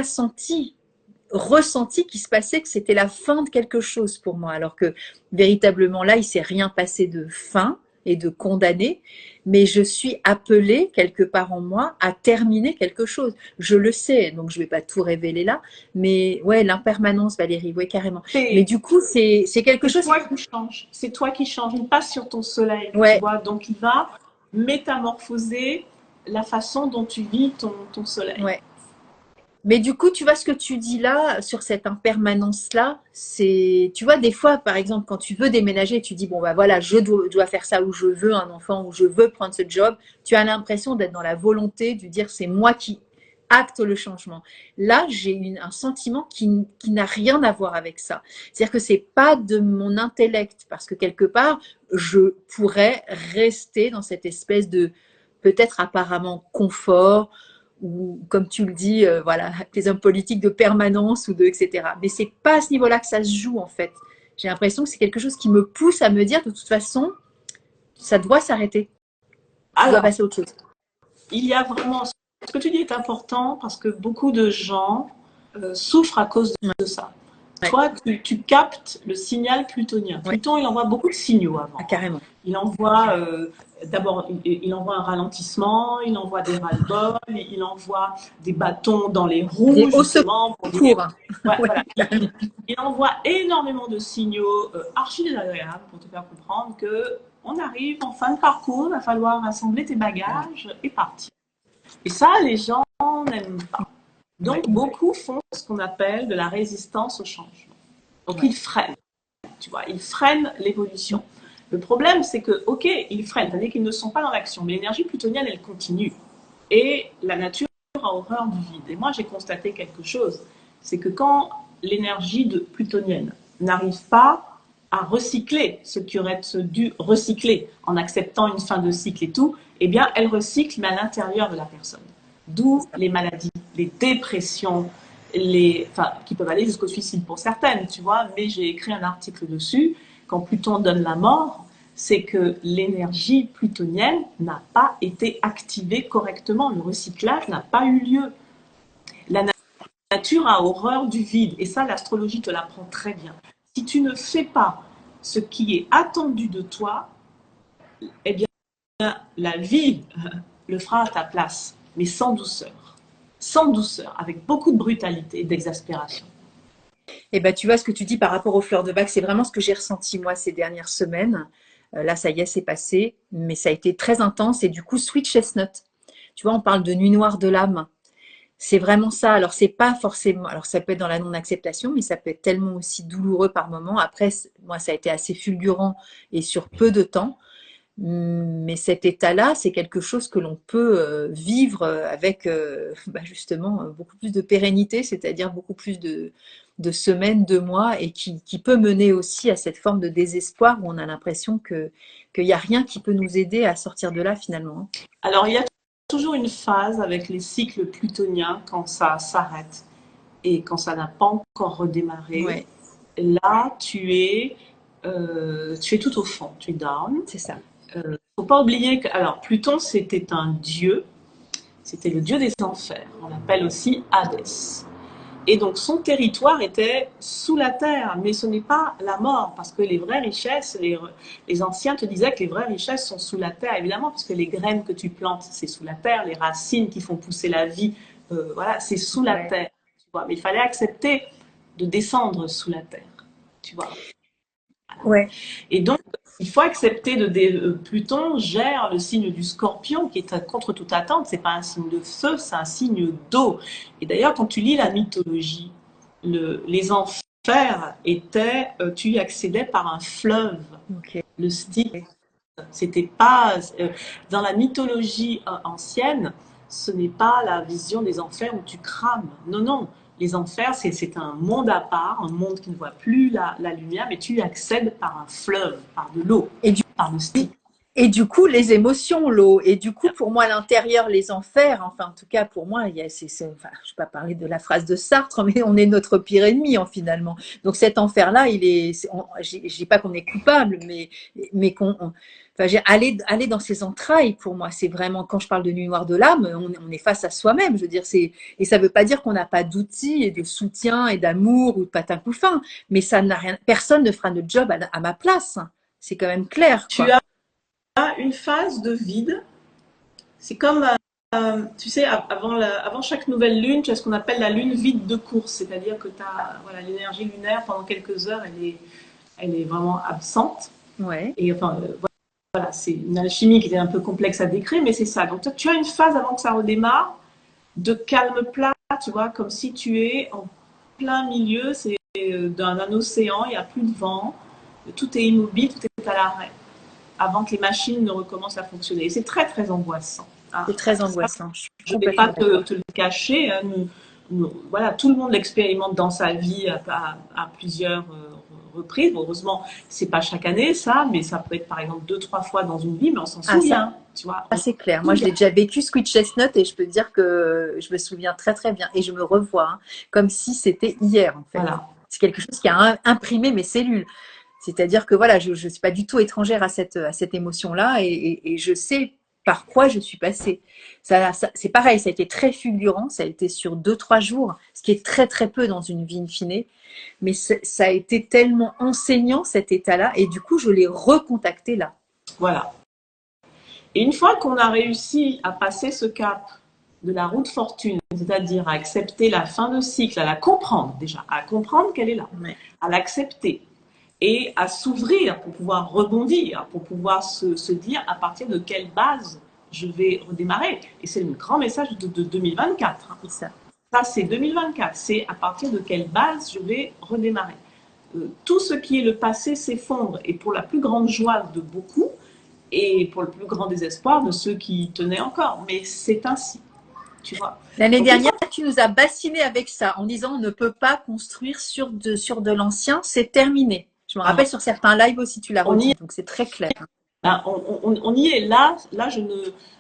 ressenti qu'il se passait, que c'était la fin de quelque chose pour moi, alors que véritablement là, il s'est rien passé de fin et de condamné, mais je suis appelée quelque part en moi à terminer quelque chose. Je le sais, donc je vais pas tout révéler là, mais ouais, l'impermanence, Valérie, ouais, carrément. Mais du coup, c'est quelque chose. C'est toi qui change. C'est toi qui change. Il passe sur ton soleil, ouais. tu vois. Donc il va métamorphoser la façon dont tu vis ton soleil. Ouais. Mais du coup, tu vois ce que tu dis là, sur cette impermanence-là, c'est, tu vois, des fois, par exemple, quand tu veux déménager, tu dis, bon, bah voilà, je dois faire ça, ou je veux un enfant, ou je veux prendre ce job, tu as l'impression d'être dans la volonté de dire, c'est moi qui acte le changement. Là, j'ai un sentiment qui n'a rien à voir avec ça. C'est-à-dire que c'est pas de mon intellect, parce que quelque part, je pourrais rester dans cette espèce de, peut-être apparemment confort, ou comme tu le dis, voilà, les hommes politiques de permanence ou de etc. Mais c'est pas à ce niveau-là que ça se joue en fait. J'ai l'impression que c'est quelque chose qui me pousse à me dire de toute façon, ça doit s'arrêter. Tu dois passer à autre chose. Il y a vraiment ce que tu dis est important parce que beaucoup de gens souffrent à cause de ça. Ouais. Toi, tu captes le signal plutonien. Ouais. Pluton, il envoie beaucoup de signaux avant. Ah, carrément. Il envoie d'abord, il envoie un ralentissement, il envoie des ras-le-bol, il envoie des bâtons dans les roues, des justement. Pour ouais, voilà. Il envoie énormément de signaux archi désagréables pour te faire comprendre que on arrive en fin de parcours, il va falloir rassembler tes bagages et partir. Et ça, les gens n'aiment pas. Donc, beaucoup font ce qu'on appelle de la résistance au changement. Donc, ils freinent, tu vois, ils freinent l'évolution. Le problème, c'est que, ok, ils freinent, c'est-à-dire qu'ils ne sont pas dans l'action, mais l'énergie plutonienne, elle continue. Et la nature a horreur du vide. Et moi, j'ai constaté quelque chose, c'est que quand l'énergie plutonienne n'arrive pas à recycler ce qui aurait dû recycler en acceptant une fin de cycle et tout, eh bien, elle recycle, mais à l'intérieur de la personne. D'où les maladies, les dépressions, qui peuvent aller jusqu'au suicide pour certaines, tu vois, mais j'ai écrit un article dessus. Quand Pluton donne la mort, c'est que l'énergie plutonienne n'a pas été activée correctement. Le recyclage n'a pas eu lieu. La nature a horreur du vide, et ça, l'astrologie te l'apprend très bien. Si tu ne fais pas ce qui est attendu de toi, eh bien, la vie le fera à ta place, mais sans douceur, avec beaucoup de brutalité et d'exaspération. Et ben, tu vois ce que tu dis par rapport aux fleurs de bac, c'est vraiment ce que j'ai ressenti moi ces dernières semaines. Là, ça y est, c'est passé, mais ça a été très intense. Et du coup, Sweet Chestnut, tu vois, on parle de nuit noire de l'âme. C'est vraiment ça. Alors, c'est pas forcément. Alors, ça peut être dans la non-acceptation, mais ça peut être tellement aussi douloureux par moment. Après, moi, ça a été assez fulgurant et sur peu de temps. Mais cet état-là, c'est quelque chose que l'on peut vivre avec justement beaucoup plus de pérennité, c'est-à-dire beaucoup plus de semaines, de mois, et qui peut mener aussi à cette forme de désespoir où on a l'impression qu'il n'y a rien qui peut nous aider à sortir de là finalement. Alors, il y a toujours une phase avec les cycles plutoniens quand ça s'arrête et quand ça n'a pas encore redémarré. Ouais. Là, tu es tout au fond, tu es down. C'est ça. Faut pas oublier que, alors, Pluton, c'était un dieu, c'était le dieu des enfers. On l'appelle aussi Hadès. Et donc, son territoire était sous la terre, mais ce n'est pas la mort, parce que les vraies richesses, les anciens te disaient que les vraies richesses sont sous la terre, évidemment, parce que les graines que tu plantes, c'est sous la terre, les racines qui font pousser la vie, voilà, c'est sous la terre. Tu vois. Mais il fallait accepter de descendre sous la terre, tu vois. Ouais. Et donc, il faut accepter Pluton gère le signe du Scorpion qui est contre toute attente. C'est pas un signe de feu, c'est un signe d'eau. Et d'ailleurs, quand tu lis la mythologie, les enfers étaient, tu y accédais par un fleuve, le Styx. C'était pas dans la mythologie ancienne, ce n'est pas la vision des enfers où tu crames. Non, non. Les enfers, c'est un monde à part, un monde qui ne voit plus la lumière, mais tu y accèdes par un fleuve, par de l'eau, Et du, par le style. et du coup, les émotions, l'eau. Et du coup, pour moi, l'intérieur, les enfers, enfin, en tout cas, pour moi, enfin, je ne vais pas parler de la phrase de Sartre, mais on est notre pire ennemi, finalement. Donc, cet enfer-là, je dis pas qu'on est coupable, mais enfin, aller dans ses entrailles, pour moi, c'est vraiment, quand je parle de nuit noire de l'âme, on est face à soi-même. Je veux dire, et ça veut pas dire qu'on n'a pas d'outils et de soutien et d'amour ou de patin couffin, mais ça n'a rien, personne ne fera notre job à ma place. C'est quand même clair, Tu quoi. as une phase de vide. C'est comme, tu sais, avant chaque nouvelle lune, tu as ce qu'on appelle la lune vide de course. C'est-à-dire que tu as voilà, l'énergie lunaire pendant quelques heures, elle est vraiment absente. Ouais. Et enfin, voilà, c'est une alchimie qui est un peu complexe à décrire, mais c'est ça. Donc, tu as une phase avant que ça redémarre de calme plat, tu vois, comme si tu es en plein milieu d'un océan, il n'y a plus de vent, tout est immobile, tout est à l'arrêt, avant que les machines ne recommencent à fonctionner. Et c'est très, très angoissant. Hein. C'est très angoissant. Je ne vais pas te le cacher. Hein. Voilà, tout le monde l'expérimente dans sa vie à plusieurs reprises. Bon, heureusement, c'est pas chaque année ça, mais ça peut être par exemple 2-3 fois dans une vie, mais on s'en souvient. Tu vois, c'est clair. Moi, je l'ai déjà vécu, Squid Chestnut, et je peux te dire que je me souviens très très bien. Et je me revois, comme si c'était hier, en fait. Voilà. C'est quelque chose qui a imprimé mes cellules. C'est-à-dire que voilà, je ne suis pas du tout étrangère à cette émotion-là, et je sais par quoi je suis passée. C'est pareil, ça a été très fulgurant, ça a été sur 2-3 jours, ce qui est très très peu dans une vie in fine, mais ça a été tellement enseignant cet état-là, et du coup je l'ai recontacté là. Voilà. Et une fois qu'on a réussi à passer ce cap de la route fortune, c'est-à-dire à accepter la fin de cycle, à la comprendre déjà, à comprendre qu'elle est là, Ouais. à l'accepter, et à s'ouvrir pour pouvoir rebondir, pour pouvoir se dire à partir de quelle base je vais redémarrer. Et c'est le grand message de 2024. Hein. C'est ça. Ça, c'est 2024. C'est à partir de quelle base je vais redémarrer. Tout ce qui est le passé s'effondre. Et pour la plus grande joie de beaucoup, et pour le plus grand désespoir de ceux qui tenaient encore. Mais c'est ainsi. Tu vois. L'année dernière, tu nous as bassiné avec ça, en disant on ne peut pas construire sur de l'ancien, c'est terminé. Je me rappelle sur certains lives aussi, tu l'as redit, donc c'est très clair. Ben, on y est. Là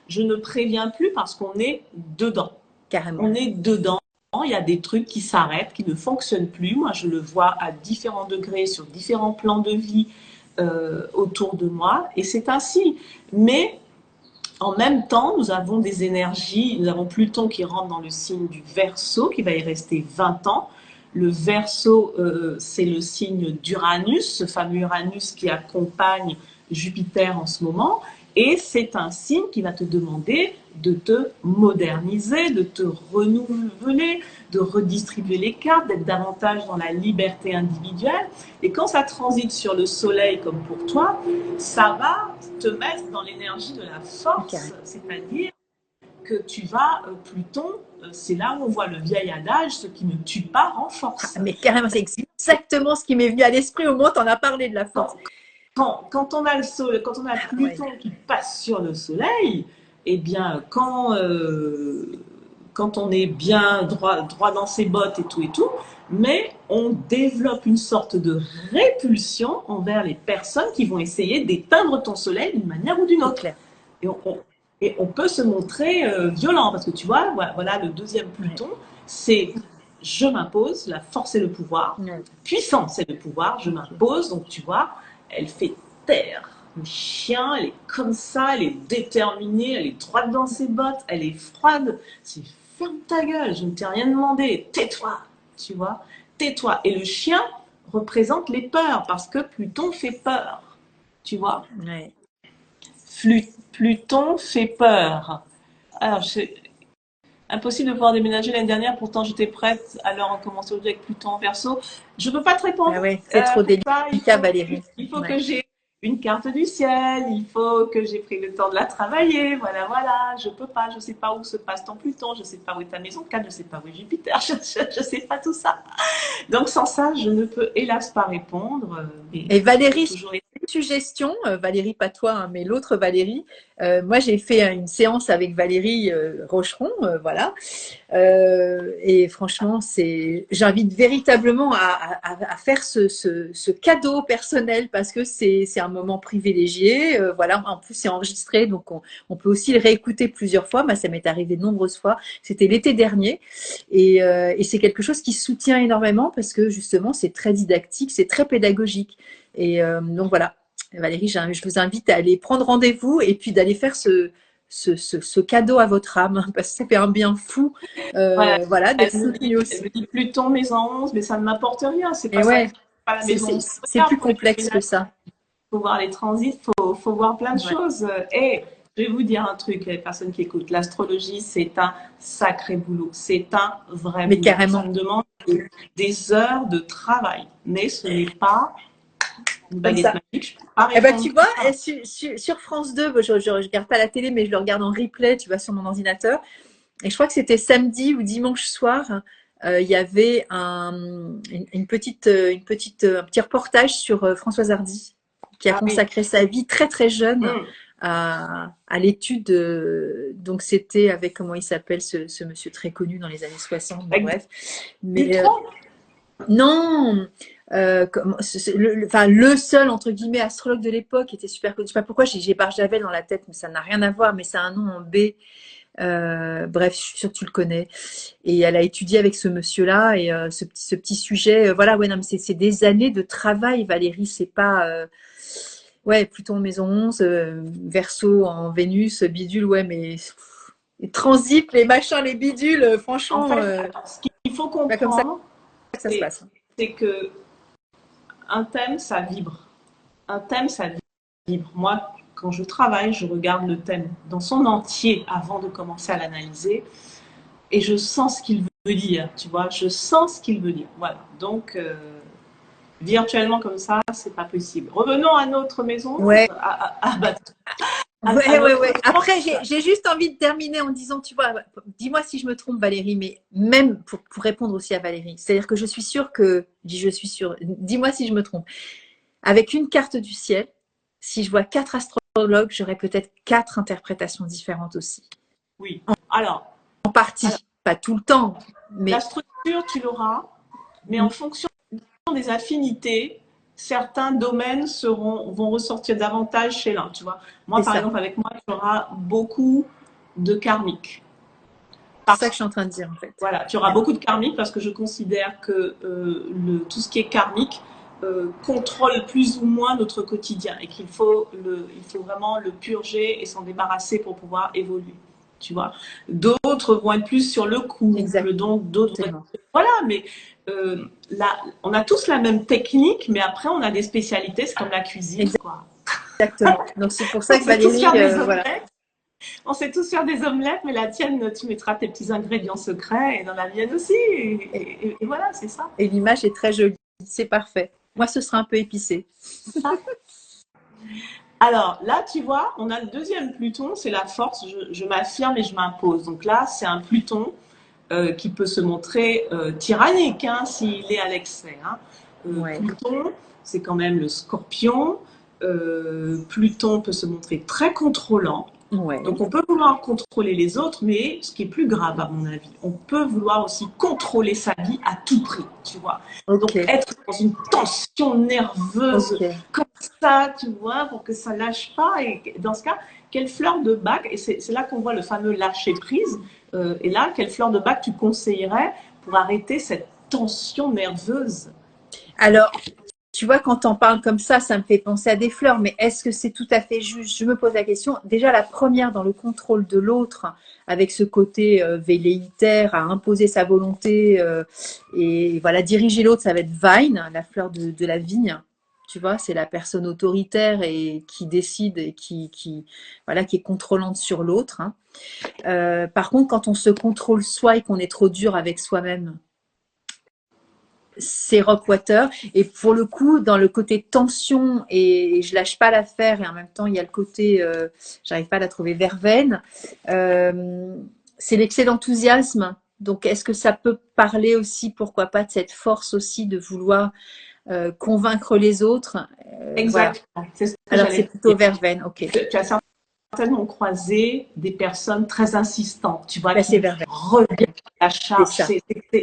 je ne préviens plus parce qu'on est dedans. Carrément. On est dedans. Il y a des trucs qui s'arrêtent, qui ne fonctionnent plus. Moi, je le vois à différents degrés, sur différents plans de vie autour de moi. Et c'est ainsi. Mais en même temps, nous avons des énergies. Nous avons Pluton qui rentre dans le signe du Verseau, qui va y rester 20 ans. Le Verseau, c'est le signe d'Uranus, ce fameux Uranus qui accompagne Jupiter en ce moment. Et c'est un signe qui va te demander de te moderniser, de te renouveler, de redistribuer les cartes, d'être davantage dans la liberté individuelle. Et quand ça transite sur le soleil comme pour toi, ça va te mettre dans l'énergie de la force, c'est-à-dire que tu vas, Pluton, c'est là où on voit le vieil adage, ce qui ne tue pas renforce. Ah, mais carrément, c'est exactement ce qui m'est venu à l'esprit au moment où tu en as parlé de la force. Quand on a le soleil, quand on a Pluton qui passe sur le soleil, eh bien, quand on est bien droit dans ses bottes et tout, mais on développe une sorte de répulsion envers les personnes qui vont essayer d'éteindre ton soleil d'une manière ou d'une autre. Et on peut se montrer violent, parce que tu vois, voilà le deuxième Pluton, c'est je m'impose, la force et le pouvoir, puissance et le pouvoir, je m'impose, donc tu vois, elle fait taire le chien, elle est comme ça, elle est déterminée, elle est droite dans ses bottes, elle est froide, c'est ferme ta gueule, je ne t'ai rien demandé, tais-toi, tu vois, tais-toi. Et le chien représente les peurs, parce que Pluton fait peur, tu vois. Ouais. Pluton fait peur. Alors, c'est impossible de pouvoir déménager l'année dernière, pourtant j'étais prête, alors on commence aujourd'hui avec Pluton en Verseau. Je ne peux pas te répondre. Ah ouais, c'est trop délicat, Valérie. Il faut que j'ai une carte du ciel, il faut que j'ai pris le temps de la travailler, voilà, je peux pas, je sais pas où se passe ton Pluton, je sais pas où est ta maison 4, je sais pas où est Jupiter, je sais pas tout ça. Donc sans ça, je ne peux hélas pas répondre. Et Valérie, suggestion, Valérie, pas toi, hein, mais l'autre Valérie. Moi, j'ai fait une séance avec Valérie Rocheron, voilà. Et franchement, j'invite véritablement à faire ce cadeau personnel parce que c'est un moment privilégié. Voilà, en plus c'est enregistré, donc on peut aussi le réécouter plusieurs fois. Moi, ça m'est arrivé de nombreuses fois. C'était l'été dernier, et c'est quelque chose qui soutient énormément parce que justement, c'est très didactique, c'est très pédagogique. Et donc voilà, Valérie, je vous invite à aller prendre rendez-vous et puis d'aller faire ce cadeau à votre âme, hein, parce que ça fait un bien fou, Voilà. voilà, Elle d'être me soutenu dit, elle aussi. me dit Pluton, maison 11, mais ça ne m'apporte rien. C'est Et pas ça, ouais, pas la maison 11. c'est plus Pour les complexe que déménagements, ça. faut voir les transits, faut voir plein de Ouais. choses. Et je vais vous dire un truc, les personnes qui écoutent, l'astrologie, c'est un sacré boulot. C'est un vrai Mais boulot. Ça carrément. me demande des heures de travail. Mais ce n'est pas une Comme baguette ça. magique. Je ne peux pas Eh ben, répondre tu tout vois, ça. sur France 2, je regarde pas la télé, mais je le regarde en replay, tu vois, sur mon ordinateur. Et je crois que c'était samedi ou dimanche soir. Il y avait un petit reportage sur Françoise Hardy, qui a Ah oui. consacré sa vie très très jeune Hum. à l'étude. Donc c'était avec, comment il s'appelle, ce monsieur très connu dans les années 60, bon, Avec bref. Mais Dutronc. non, enfin, le seul entre guillemets astrologue de l'époque était super connu. Je sais pas pourquoi j'ai Barjavel dans la tête, mais ça n'a rien à voir. Mais c'est un nom en B. Bref, je suis sûre que tu le connais. Et elle a étudié avec ce monsieur-là et ce petit sujet. Voilà, ouais, non, mais c'est des années de travail, Valérie. C'est pas, ouais, Pluton en maison 11, Verseau en Vénus, bidule, ouais, mais les transits, les machins, les bidules, En franchement, fait, alors, ce qu'il faut pas comme ça comprendre, que ça se c'est passe. que un thème, ça vibre. Un thème, ça vibre. Moi, quand je travaille, je regarde le thème dans son entier avant de commencer à l'analyser et je sens ce qu'il veut dire, tu vois, je sens ce qu'il veut dire. Voilà. Donc, virtuellement comme ça, c'est pas possible. Revenons à notre maison, Ouais. à Ouais, ouais, notre ouais. Après, force. j'ai juste envie de terminer en disant, tu vois, dis-moi si je me trompe, Valérie, mais même pour répondre aussi à Valérie, c'est-à-dire que je suis sûre que, je suis sûre, dis-moi si je me trompe. Avec une carte du ciel, si je vois 4 astrologues, j'aurais peut-être 4 interprétations différentes aussi. Oui. Alors, En partie, pas tout le temps, la mais structure, tu l'auras, mais en fonction des affinités, certains domaines vont ressortir davantage chez l'un, tu vois. Moi, c'est par ça. exemple, avec moi, tu auras beaucoup de karmique. C'est ça que Parce je suis en train de dire, en fait. voilà, tu auras beaucoup de karmique parce que je considère que tout ce qui est karmique contrôle plus ou moins notre quotidien et il faut vraiment le purger et s'en débarrasser pour pouvoir évoluer. Tu vois. D'autres vont être plus sur le couple, donc d'autres vont Exactement. être... Voilà, mais là, on a tous la même technique, mais après, on a des spécialités, c'est comme la cuisine, quoi. Exactement. Donc c'est pour On ça que sait tous Valérie, faire des voilà. omelettes. On sait tous faire des omelettes, mais la tienne, tu mettras tes petits ingrédients secrets et dans la mienne aussi. Et voilà, c'est ça. Et l'image est très jolie, c'est parfait. Moi, ce sera un peu épicé. Alors là, tu vois, on a le deuxième Pluton, c'est la force, je m'affirme et je m'impose. Donc là, c'est un Pluton qui peut se montrer tyrannique hein, s'il est à l'excès. Hein. Ouais. Pluton, c'est quand même le scorpion. Pluton peut se montrer très contrôlant. Ouais. Donc on peut vouloir contrôler les autres, mais ce qui est plus grave à mon avis, on peut vouloir aussi contrôler sa vie à tout prix, tu vois. Donc Ok. être dans une tension nerveuse Ok. comme ça, tu vois, pour que ça lâche pas. Et dans ce cas, quelle fleur de bac, et c'est là qu'on voit le fameux lâcher prise, et là, quelle fleur de bac tu conseillerais pour arrêter cette tension nerveuse? Alors, tu vois, quand on parle comme ça me fait penser à des fleurs, mais est-ce que c'est tout à fait juste? Je me pose la question. Déjà, la première dans le contrôle de l'autre, avec ce côté velléitaire, à imposer sa volonté et voilà, diriger l'autre, ça va être Vine, la fleur de la vigne. Tu vois, c'est la personne autoritaire et qui décide et voilà, qui est contrôlante sur l'autre. Hein. Par contre, quand on se contrôle soi et qu'on est trop dur avec soi-même, c'est Rockwater. Et pour le coup, dans le côté tension et je lâche pas l'affaire, et en même temps, il y a le côté, j'arrive pas à la trouver, verveine, c'est l'excès d'enthousiasme. Donc, est-ce que ça peut parler aussi, pourquoi pas, de cette force aussi de vouloir convaincre les autres Voilà. Exactement. C'est ce que Alors, j'allais c'est te plutôt dire. verveine, ok. Tu as certainement croisé des personnes très insistantes, tu vois, Bah, c'est qui verveine, reviennent à la c'est charge. ça,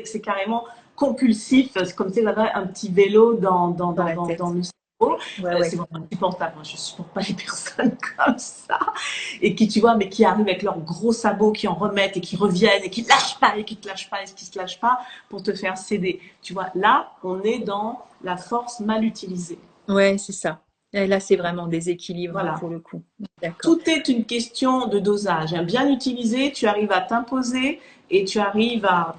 C'est carrément compulsif. C'est comme si j'avais un petit vélo dans la dans tête. le cerveau. Ouais, ouais, C'est vraiment carrément. insupportable. Moi, je ne supporte pas les personnes comme ça. Et qui, tu vois, mais qui arrivent avec leurs gros sabots, qui en remettent et qui reviennent et qui ne lâchent pas et qui ne te lâchent pas et qui ne se lâchent pas pour te faire céder. Tu vois, là, on est dans la force mal utilisée. Ouais, c'est ça. Et là, c'est vraiment des équilibres, hein, Voilà. pour le coup. D'accord. Tout est une question de dosage. Bien utilisé, tu arrives à t'imposer et tu arrives à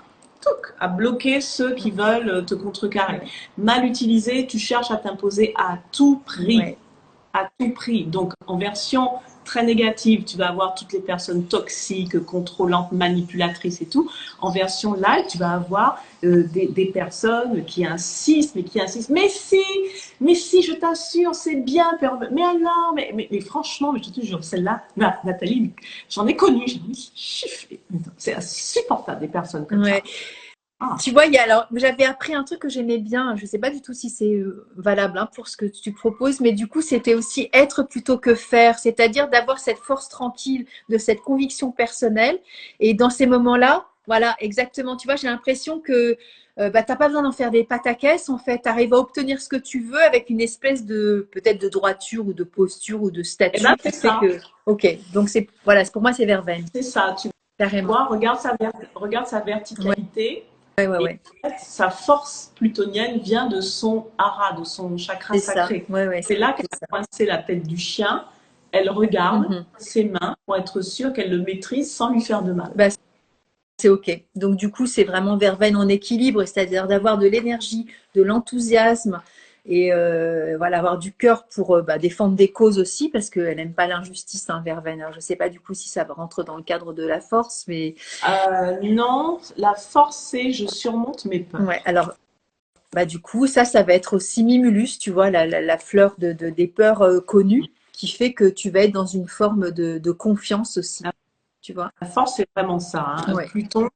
bloquer ceux qui veulent te contrecarrer. Ouais, Mal utilisé, tu cherches à t'imposer à tout prix. ouais, À tout prix. Donc, en version très négative, tu vas avoir toutes les personnes toxiques, contrôlantes, manipulatrices et tout. En version light, tu vas avoir des personnes qui insistent, mais si, je t'assure, c'est bien. Mais alors, mais franchement, mais je te jure, celle-là, Nathalie, j'en ai connu, j'ai chiffré. C'est insupportable, des personnes comme ouais. ça. Ah. Tu vois, alors, j'avais appris un truc que j'aimais bien. Je sais pas du tout si c'est valable, hein, pour ce que tu proposes, mais du coup, c'était aussi être plutôt que faire, c'est-à-dire d'avoir cette force tranquille, de cette conviction personnelle. Et dans ces moments-là, voilà, exactement. Tu vois, j'ai l'impression que bah, t'as pas besoin d'en faire des pataquès. En fait, tu arrives à obtenir ce que tu veux avec une espèce de peut-être de droiture ou de posture ou de Eh ben, statut qui c'est fait ça. que, ok. Donc c'est voilà, pour moi, c'est verveine, C'est ça. Tu carrément. vois, regarde sa Ouais, verticalité. ouais, ouais, Et ouais. en fait, sa force plutonienne vient de son hara, de son chakra C'est ça. sacré. Ouais, ouais, C'est là qu'elle c'est ça. a coincé la tête du chien. Elle regarde Mhm. ses mains pour être sûre qu'elle le maîtrise sans lui faire de mal. Bah, c'est OK. Donc, du coup, c'est vraiment verveine en équilibre, c'est-à-dire d'avoir de l'énergie, de l'enthousiasme et voilà, avoir du cœur pour bah, défendre des causes aussi, parce qu'elle n'aime pas l'injustice, hein, verveine. Alors, je ne sais pas du coup si ça rentre dans le cadre de la force, mais Non, la force, c'est je surmonte mes ouais. peurs. Alors, bah, du coup, ça va être aussi Mimulus, tu vois, la fleur des peurs connues, qui fait que tu vas être dans une forme de confiance aussi, tu vois. La force, c'est vraiment ça. Hein. Ouais, Pluton,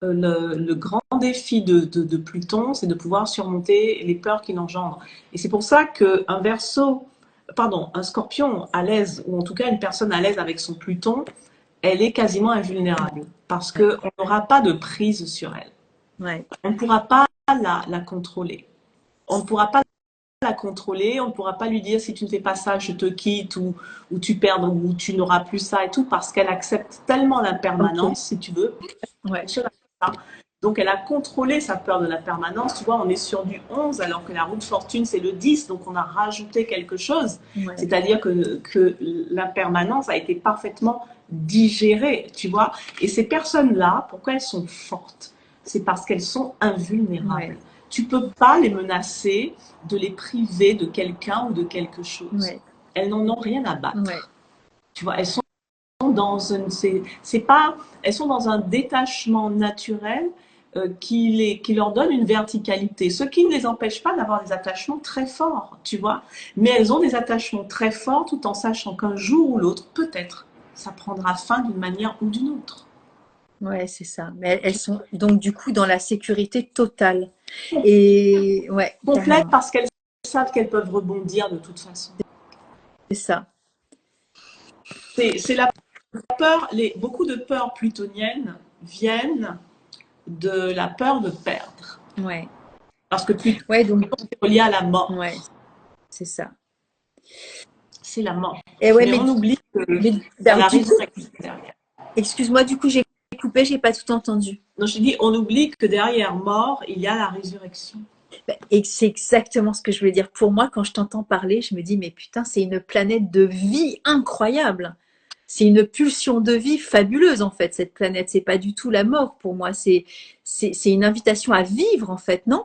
le grand défi de Pluton, c'est de pouvoir surmonter les peurs qu'il engendre. Et c'est pour ça qu'un Verseau, pardon, un Scorpion à l'aise, ou en tout cas une personne à l'aise avec son Pluton, elle est quasiment invulnérable parce ouais, qu'on n'aura pas de prise sur elle. ouais. On ne pourra pas la contrôler. On ne pourra pas la contrôler, on ne pourra pas lui dire si tu ne fais pas ça, je te quitte ou tu perds ou tu n'auras plus ça et tout parce qu'elle accepte tellement OK. l'impermanence, si tu veux. Ouais, Donc elle a contrôlé sa peur de la permanence. Tu vois, on est sur du 11 alors que la roue de fortune c'est le 10, donc on a rajouté quelque chose. ouais, C'est-à-dire que l'impermanence a été parfaitement digérée, tu vois. Et ces personnes-là, pourquoi elles sont fortes? C'est parce qu'elles sont invulnérables. ouais, Tu peux pas les menacer de les priver de quelqu'un ou de quelque chose. ouais, Elles n'en ont rien à ouais. battre. Tu vois, elles sont dans une, c'est pas, elles sont dans un détachement naturel qui leur donne une verticalité, ce qui ne les empêche pas d'avoir des attachements très forts, tu vois. Mais elles ont des attachements très forts tout en sachant qu'un jour ou l'autre, peut-être, ça prendra fin d'une manière ou d'une autre. Ouais, c'est ça. Mais elles sont donc du coup dans la sécurité totale. Et ouais, Complète carrément. parce qu'elles savent qu'elles peuvent rebondir de toute façon. C'est ça. C'est la peur, beaucoup de peurs plutoniennes viennent de la peur de perdre. Ouais. Parce que Pluton Ouais, donc est relié à la mort. ouais, c'est ça. C'est la mort. Et ouais, Mais on oublie qu'il mais y a la du coup, résurrection derrière. excuse-moi, du coup, j'ai coupé, j'ai pas tout entendu. Donc je dis, on oublie que derrière mort, il y a la résurrection. Et c'est exactement ce que je voulais dire. Pour moi, quand je t'entends parler, je me dis, mais putain, c'est une planète de vie incroyable. C'est une pulsion de vie fabuleuse, en fait, cette planète. C'est pas du tout la mort pour moi. C'est une invitation à vivre, en fait, non?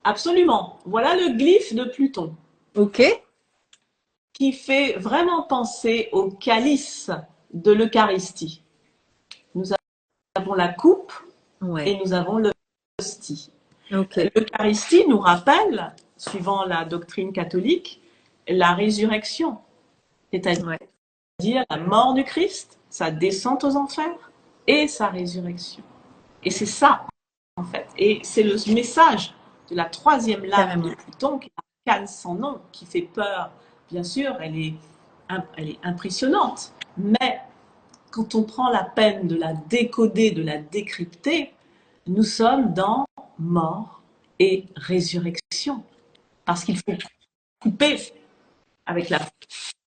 Absolument. Voilà le glyphe de Pluton, Ok? qui fait vraiment penser au calice de l'Eucharistie. Nous avons la coupe et Ouais. nous avons l'hostie. Ok. L'Eucharistie nous rappelle, suivant la doctrine catholique, la résurrection, c'est-à-dire Ouais. la mort du Christ, sa descente aux enfers et sa résurrection. Et c'est ça, en fait. Et c'est le message de la troisième lame de Carrément. Pluton, qui est arcane sans nom, qui fait peur, bien sûr, elle est impressionnante. Mais quand on prend la peine de la décoder, de la décrypter, nous sommes dans mort et résurrection. Parce qu'il faut couper avec la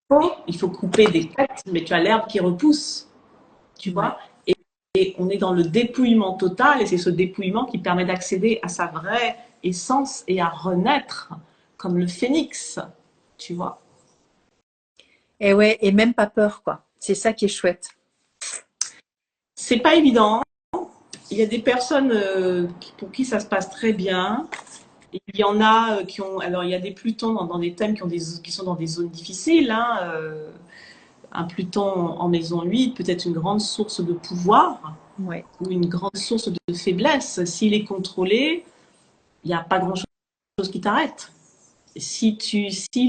peau, il faut couper des têtes, mais tu as l'herbe qui repousse, tu vois. Et on est dans le dépouillement total, et c'est ce dépouillement qui permet d'accéder à sa vraie essence et à renaître comme le phénix, tu vois. Et ouais, et même pas peur, quoi. C'est ça qui est chouette. C'est pas évident. Il y a des personnes pour qui ça se passe très bien. Il y en a qui ont. Alors, il y a des Plutons dans des thèmes qui sont dans des zones difficiles. Hein, un Pluton en maison 8 peut être une grande source de pouvoir Ouais. ou une grande source de faiblesse. S'il est contrôlé, il n'y a pas grand-chose qui t'arrête. S'il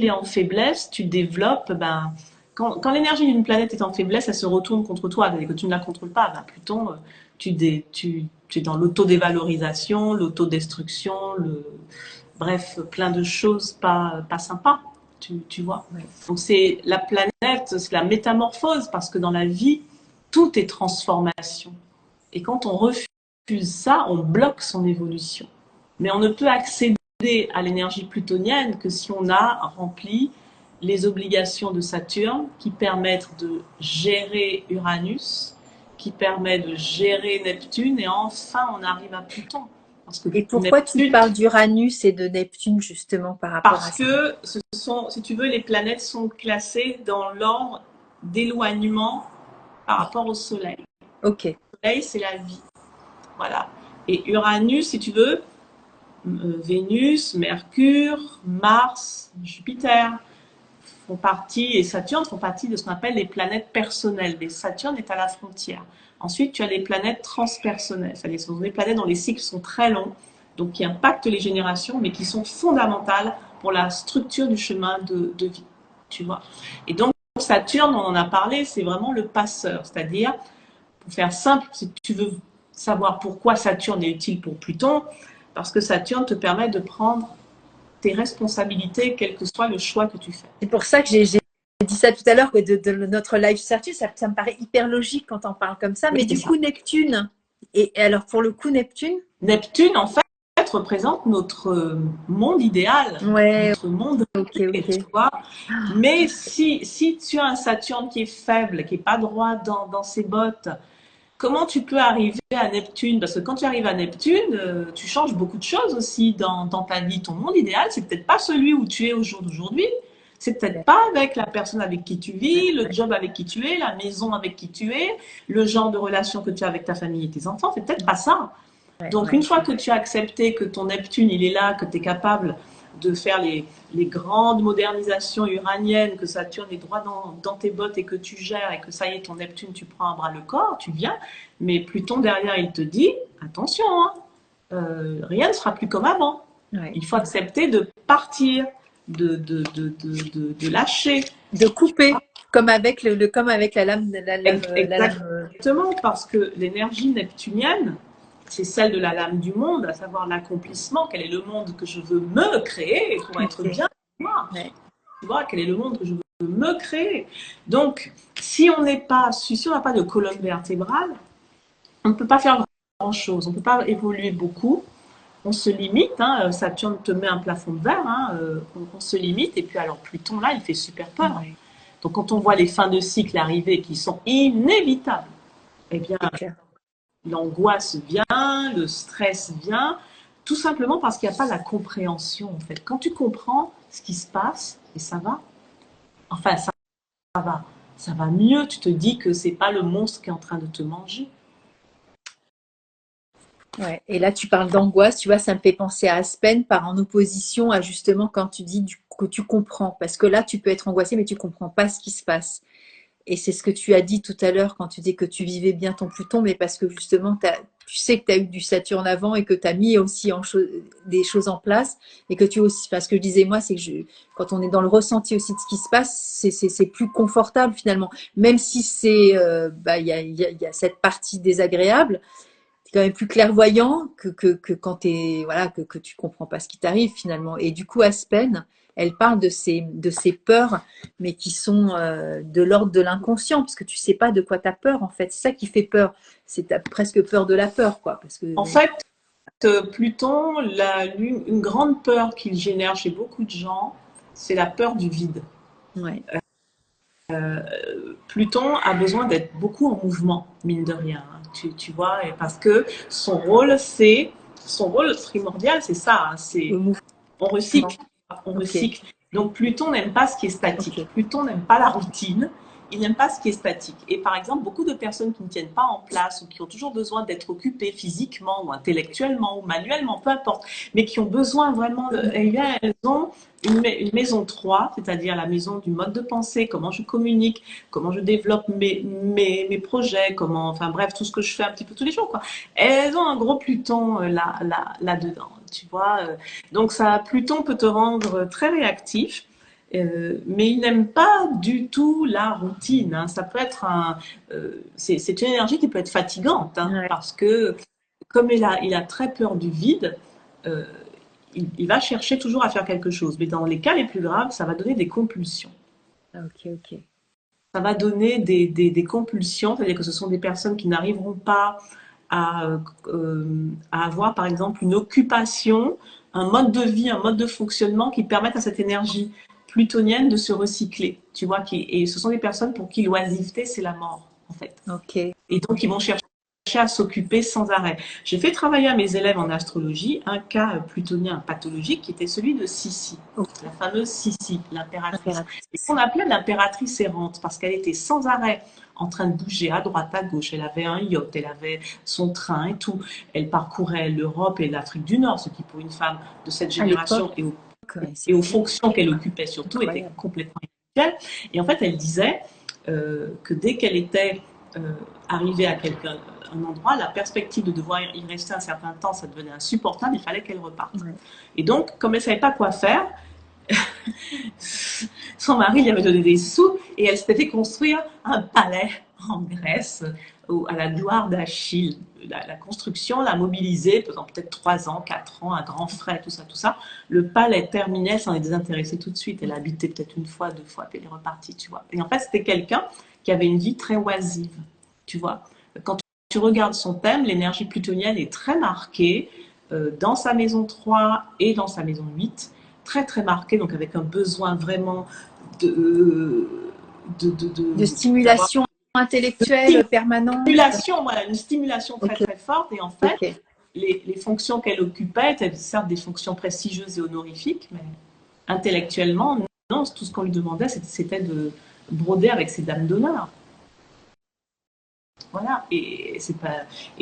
est en faiblesse, tu développes. Ben, quand l'énergie d'une planète est en faiblesse, elle se retourne contre toi. Et que tu ne la contrôles pas, ben, Pluton, tu es dans l'autodévalorisation, l'autodestruction, bref, plein de choses pas sympas. Tu vois. Ouais. Donc c'est la planète, c'est la métamorphose, parce que dans la vie, tout est transformation. Et quand on refuse ça, on bloque son évolution. Mais on ne peut accéder à l'énergie plutonienne que si on a rempli les obligations de Saturne qui permettent de gérer Uranus, qui permet de gérer Neptune, et enfin on arrive à Pluton. Et pourquoi tu parles d'Uranus et de Neptune justement par rapport à ça? Parce que ce sont, si tu veux, les planètes sont classées dans l'ordre d'éloignement par rapport au Soleil. Ok. Le Soleil, c'est la vie. Voilà. Et Uranus, si tu veux, Vénus, Mercure, Mars, Jupiter font partie, et Saturne font partie de ce qu'on appelle les planètes personnelles. Mais Saturne est à la frontière. Ensuite, tu as les planètes transpersonnelles. Ce sont des planètes dont les cycles sont très longs, donc qui impactent les générations, mais qui sont fondamentales pour la structure du chemin de vie. Tu vois. Et donc, Saturne, on en a parlé, c'est vraiment le passeur. C'est-à-dire, pour faire simple, si tu veux savoir pourquoi Saturne est utile pour Pluton, parce que Saturne te permet de prendre tes responsabilités, quel que soit le choix que tu fais. C'est pour ça que j'ai dit ça tout à l'heure, que de notre live Saturne, ça me paraît hyper logique quand on parle comme ça. Oui, mais du coup, Neptune, et alors pour le coup, Neptune, en fait, représente notre monde idéal, notre monde, okay. Tu vois. Mais si tu as un Saturne qui est faible, qui n'est pas droit dans ses bottes, comment tu peux arriver à Neptune? Parce que quand tu arrives à Neptune, tu changes beaucoup de choses aussi dans ta vie. Ton monde idéal, c'est peut-être pas celui où tu es au jour d'aujourd'hui. C'est peut-être pas avec la personne avec qui tu vis, le job avec qui tu es, la maison avec qui tu es, le genre de relation que tu as avec ta famille et tes enfants. C'est peut-être pas ça. Donc, une fois que tu as accepté que ton Neptune, il est là, que tu es capable de faire les grandes modernisations uraniennes, que Saturne est droit dans tes bottes et que tu gères, et que ça y est, ton Neptune, tu prends à bras le corps, tu viens. Mais Pluton, derrière, il te dit, attention, hein, rien ne sera plus comme avant. Ouais. Il faut accepter de partir, de lâcher. De couper, comme avec la lame. Exactement, parce que l'énergie neptunienne, c'est celle de la lame du monde, à savoir l'accomplissement. Quel est le monde que je veux me créer pour être bien moi. Tu vois, quel est le monde que je veux me créer. Donc, si on n'a pas de colonne vertébrale, on ne peut pas faire grand-chose, on ne peut pas évoluer beaucoup. On se limite, hein, Saturne te met un plafond de verre, hein, on se limite, et puis alors Pluton, là, il fait super peur. Ouais. Donc, quand on voit les fins de cycle arriver qui sont inévitables, eh bien, l'angoisse vient, le stress vient, tout simplement parce qu'il n'y a pas la compréhension, en fait. Quand tu comprends ce qui se passe, et ça va, enfin, ça va mieux, tu te dis que c'est pas le monstre qui est en train de te manger. Ouais. Et là, tu parles d'angoisse, tu vois, ça me fait penser à Aspen en opposition à justement quand tu dis que tu comprends. Parce que là, tu peux être angoissé, mais tu comprends pas ce qui se passe. Et c'est ce que tu as dit tout à l'heure quand tu dis que tu vivais bien ton Pluton, mais parce que justement, tu sais que tu as eu du Saturne avant et que tu as mis aussi des choses en place. Et que tu aussi, parce que je disais moi, c'est que quand on est dans le ressenti aussi de ce qui se passe, c'est plus confortable finalement. Même si il y a cette partie désagréable, c'est quand même plus clairvoyant que quand que tu comprends pas ce qui t'arrive finalement. Et du coup, Aspen, elle parle de ces peurs, mais qui sont de l'ordre de l'inconscient, parce que tu sais pas de quoi tu as peur, en fait. C'est ça qui fait peur. C'est presque peur de la peur, quoi. Parce que... En fait, Pluton, une grande peur qu'il génère chez beaucoup de gens, c'est la peur du vide. Ouais. Pluton a besoin d'être beaucoup en mouvement, mine de rien, hein, tu vois, et parce que son rôle primordial, c'est ça, hein, c'est on recycle, on recycle. Donc Pluton n'aime pas ce qui est statique. Pluton n'aime pas la routine. Il n'aime pas ce qui est statique. Et par exemple, beaucoup de personnes qui ne tiennent pas en place ou qui ont toujours besoin d'être occupées physiquement ou intellectuellement ou manuellement, peu importe, mais qui ont besoin vraiment, elles ont une maison 3, c'est-à-dire la maison du mode de pensée, comment je communique, comment je développe mes projets, enfin bref, tout ce que je fais un petit peu tous les jours, quoi. Elles ont un gros Pluton là-dedans, tu vois. Donc Pluton peut te rendre très réactif. Mais il n'aime pas du tout la routine, hein. Ça peut être c'est une énergie qui peut être fatigante, hein, parce que comme il a très peur du vide, il va chercher toujours à faire quelque chose. Mais dans les cas les plus graves, ça va donner des compulsions. Ok. Ça va donner des compulsions, c'est-à-dire que ce sont des personnes qui n'arriveront pas à avoir, par exemple, une occupation, un mode de vie, un mode de fonctionnement qui permette à cette énergie plutonienne de se recycler. Tu vois, et ce sont des personnes pour qui l'oisiveté, c'est la mort, en fait. Et donc, ils vont chercher à s'occuper sans arrêt. J'ai fait travailler à mes élèves en astrologie un cas plutonien pathologique qui était celui de Sissi, la fameuse Sissi, l'impératrice. Et qu'on appelait l'impératrice errante parce qu'elle était sans arrêt en train de bouger à droite, à gauche. Elle avait un yacht, elle avait son train et tout. Elle parcourait l'Europe et l'Afrique du Nord, ce qui pour une femme de cette génération et aux fonctions qu'elle occupait surtout était complètement inhabituel. Et en fait, elle disait que dès qu'elle était arrivée à un endroit, la perspective de devoir y rester un certain temps, ça devenait insupportable, il fallait qu'elle reparte. Et donc, comme elle ne savait pas quoi faire, son mari lui avait donné des sous et elle s'était fait construire un palais en Grèce à la gloire d'Achille. La construction l'a mobilisée pendant peut-être 3 ans, 4 ans, à grands frais, tout ça. Le palais terminé, elle s'en est désintéressée tout de suite. Elle a habité peut-être 1 fois, 2 fois, puis elle est repartie, tu vois. Et en fait, c'était quelqu'un qui avait une vie très oisive, tu vois. Quand tu regardes son thème, l'énergie plutonienne est très marquée dans sa maison 3 et dans sa maison 8, très très marquée, donc avec un besoin vraiment de stimulation intellectuelle permanente. Voilà, une stimulation très très forte. Et en fait, les fonctions qu'elle occupait étaient certes des fonctions prestigieuses et honorifiques, mais intellectuellement, non, tout ce qu'on lui demandait, c'était de broder avec ses dames d'honneur. Voilà, et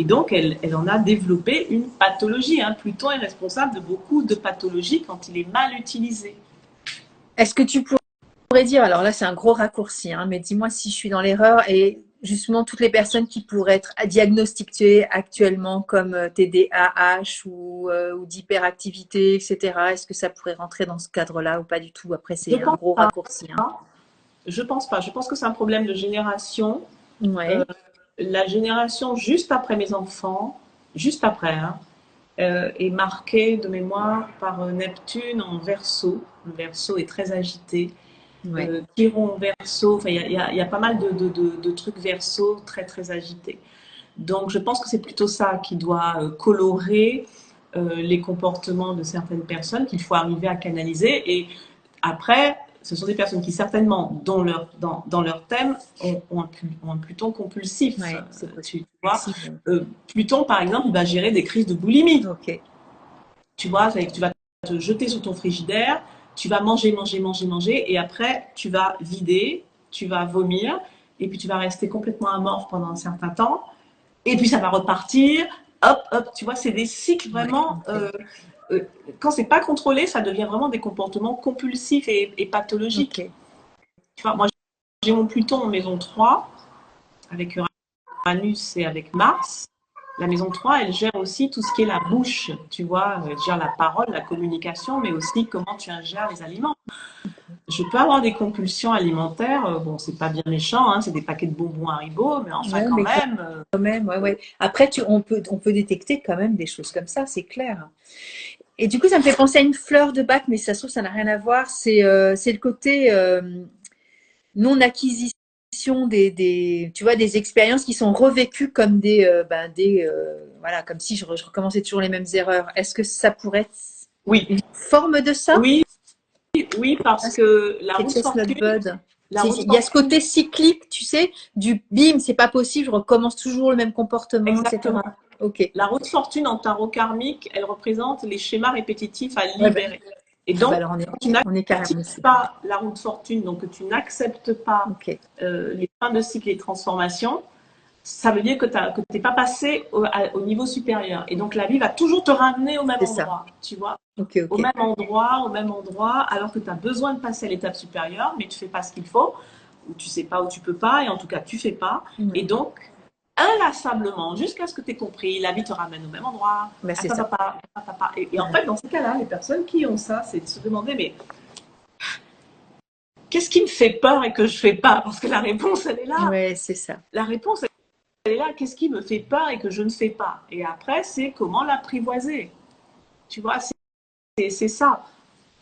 donc elle en a développé une pathologie, hein. Pluton est responsable de beaucoup de pathologies quand il est mal utilisé. Est-ce que tu pourrais dire, alors là c'est un gros raccourci, hein, mais dis-moi si je suis dans l'erreur, et justement toutes les personnes qui pourraient être diagnostiquées actuellement comme TDAH ou d'hyperactivité, etc., est-ce que ça pourrait rentrer dans ce cadre-là ou pas du tout? Après c'est un gros raccourci. Hein. Je pense pas, je pense que c'est un problème de génération. La génération juste après mes enfants, juste après, hein, est marquée de mémoire par Neptune en Verseau. Le Verseau est très agité. Chiron Verseau, enfin, il y a pas mal de trucs Verseau très très agités. Donc je pense que c'est plutôt ça qui doit colorer les comportements de certaines personnes qu'il faut arriver à canaliser. Et après, ce sont des personnes qui certainement, dans leur thème, ont un Pluton compulsif. Tu vois, Pluton, par exemple, il va gérer des crises de boulimie. Tu vois, tu vas te jeter sur ton frigidaire, tu vas manger, et après, tu vas vider, tu vas vomir, et puis tu vas rester complètement amorphe pendant un certain temps, et puis ça va repartir, hop, tu vois, c'est des cycles vraiment... quand c'est pas contrôlé, ça devient vraiment des comportements compulsifs et pathologiques. Tu vois, moi, j'ai mon Pluton en maison 3, avec Uranus et avec Mars. La maison 3, elle gère aussi tout ce qui est la bouche, tu vois, elle gère la parole, la communication, mais aussi comment tu ingères les aliments. Je peux avoir des compulsions alimentaires, bon, c'est pas bien méchant, hein, c'est des paquets de bonbons Haribo, mais enfin quand même. Après, on peut détecter quand même des choses comme ça, c'est clair. Et du coup, ça me fait penser à une fleur de bac, mais ça se trouve, ça n'a rien à voir. C'est le côté non-acquisition tu vois, des expériences qui sont revécues comme voilà, comme si je recommençais toujours les mêmes erreurs. Est-ce que ça pourrait être Oui, une forme de ça? oui, oui, parce que la C'est roue de Chestnut fortune, Bud. la roue de Il y a ce fortune, côté cyclique, tu sais, du bim, c'est pas possible, je recommence toujours le même comportement, etc. exactement. Ok. La roue de fortune en tarot karmique, elle représente les schémas répétitifs à Ouais, bah, libérer. Et ah bah donc, alors quand tu on est carrément n'actives ici. pas la roue de fortune, donc que tu n'acceptes pas Ok. les fins de cycle et transformations, ça veut dire que tu n'es pas passé au niveau supérieur. Et donc, la vie va toujours te ramener au même C'est ça. endroit, tu vois, Ok, ok. au même endroit, alors que tu as besoin de passer à l'étape supérieure, mais tu ne fais pas ce qu'il faut, ou tu ne sais pas où tu peux pas, et en tout cas, tu ne fais pas. Ouais. Et donc, inlassablement, jusqu'à ce que tu aies compris, la vie te ramène au même endroit. Bah, c'est ça. Et en fait, dans ces cas-là, les personnes qui ont ça, c'est de se demander, mais qu'est-ce qui me fait peur et que je fais pas? Parce que la réponse, elle est là. Ouais, c'est ça. La réponse, elle est là. Qu'est-ce qui me fait peur et que je ne fais pas? Et après, c'est comment l'apprivoiser. Tu vois, c'est ça.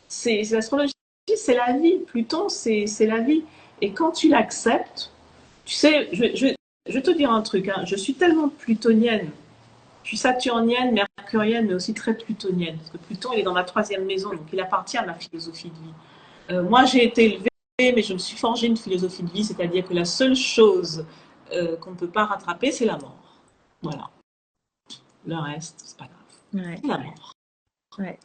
C'est l'astrologie, c'est la vie. Pluton, c'est la vie. Et quand tu l'acceptes, tu sais, je vais te dire un truc. Hein. Je suis tellement plutonienne. Je suis saturnienne, mercurienne, mais aussi très plutonienne. Parce que Pluton, il est dans ma 3e maison, donc il appartient à ma philosophie de vie. Moi, j'ai été élevée, mais je me suis forgée une philosophie de vie, c'est-à-dire que la seule chose qu'on ne peut pas rattraper, c'est la mort. Voilà. Le reste, c'est pas grave. Ouais. C'est la mort. Ouais.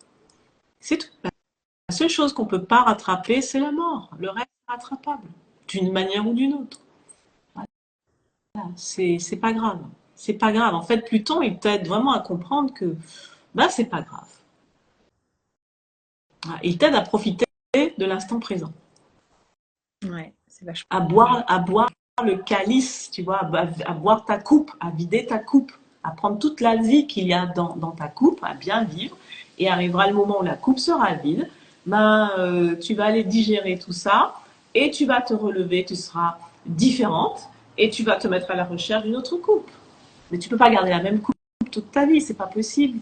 C'est tout. La seule chose qu'on ne peut pas rattraper, c'est la mort. Le reste est rattrapable, d'une manière ou d'une autre. Voilà. C'est pas grave. C'est pas grave. En fait, Pluton, il t'aide vraiment à comprendre que bah, c'est pas grave. Voilà. Il t'aide à profiter de l'instant présent. Ouais. C'est vachement. À boire le calice, tu vois, à boire ta coupe, à vider ta coupe, à prendre toute la vie qu'il y a dans ta coupe, à bien vivre. Et arrivera le moment où la coupe sera vide, tu vas aller digérer tout ça et tu vas te relever, tu seras différente et tu vas te mettre à la recherche d'une autre coupe. Mais tu peux pas garder la même coupe toute ta vie, c'est pas possible.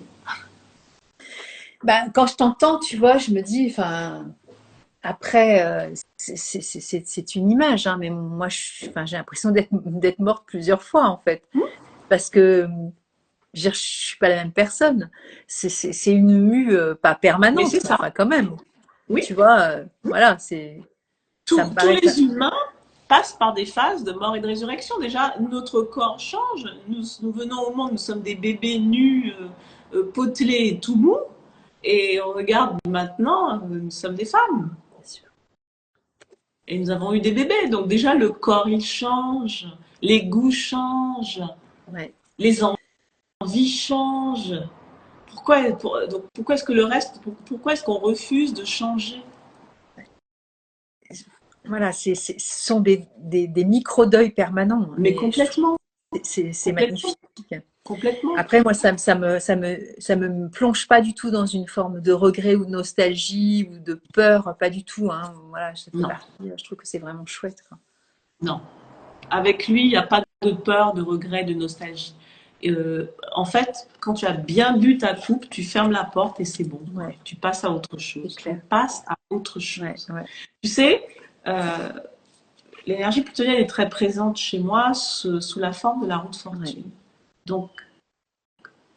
Bah, quand je t'entends, tu vois, je me dis, enfin, après, c'est une image, hein, mais moi, enfin, j'ai l'impression d'être morte plusieurs fois, en fait. Parce que, je veux dire, je suis pas la même personne. C'est une mue, pas Mais permanente, c'est mais ça. enfin, quand même. Oui, Tu vois, voilà, ça me tous paraît. les humains passent par des phases de mort et de résurrection. Déjà, notre corps change. Nous venons au monde, nous sommes des bébés nus, potelés et tout mous. Et on regarde maintenant, nous sommes des femmes. Et nous avons eu des bébés. Donc déjà, le corps, il change. Les goûts changent. Ouais. Les envies changent. Donc pourquoi est-ce que le reste, pourquoi est-ce qu'on refuse de changer? Voilà, ce sont des micro-deuils permanents, Mais mais je trouve complètement, que c'est complètement, magnifique. complètement. Après, moi, ça me plonge pas du tout dans une forme de regret ou de nostalgie ou de peur, pas du tout. Hein. Voilà, ça fait Non, partie. Je trouve que c'est vraiment chouette, quoi. non. Avec lui, il n'y a pas de peur, de regret, de nostalgie. En fait, quand tu as bien bu ta coupe, tu fermes la porte et c'est bon. Ouais, Tu passes à autre c'est chose. On clair. passe à autre Ouais, chose. ouais, Tu sais, euh, l'énergie plutonienne est très présente chez moi sous la forme de la roue de ouais, fortune. Donc,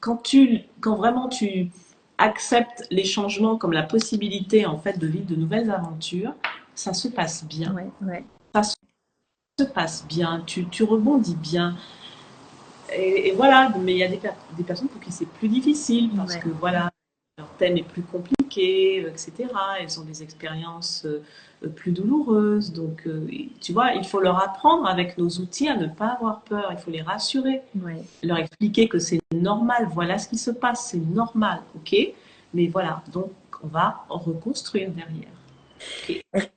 quand vraiment tu acceptes les changements comme la possibilité en fait de vivre de nouvelles aventures, ça se passe bien. ouais, ouais, Ça se passe bien, tu rebondis bien. Et voilà, mais il y a des personnes pour qui c'est plus difficile parce ouais. que voilà, leur thème est plus compliqué, etc. Elles ont des expériences plus douloureuses. Donc, tu vois, il faut leur apprendre avec nos outils à ne pas avoir peur. Il faut les rassurer, Ouais. leur expliquer que c'est normal. Voilà ce qui se passe, c'est normal, ok? Mais voilà, donc on va reconstruire derrière. Ok.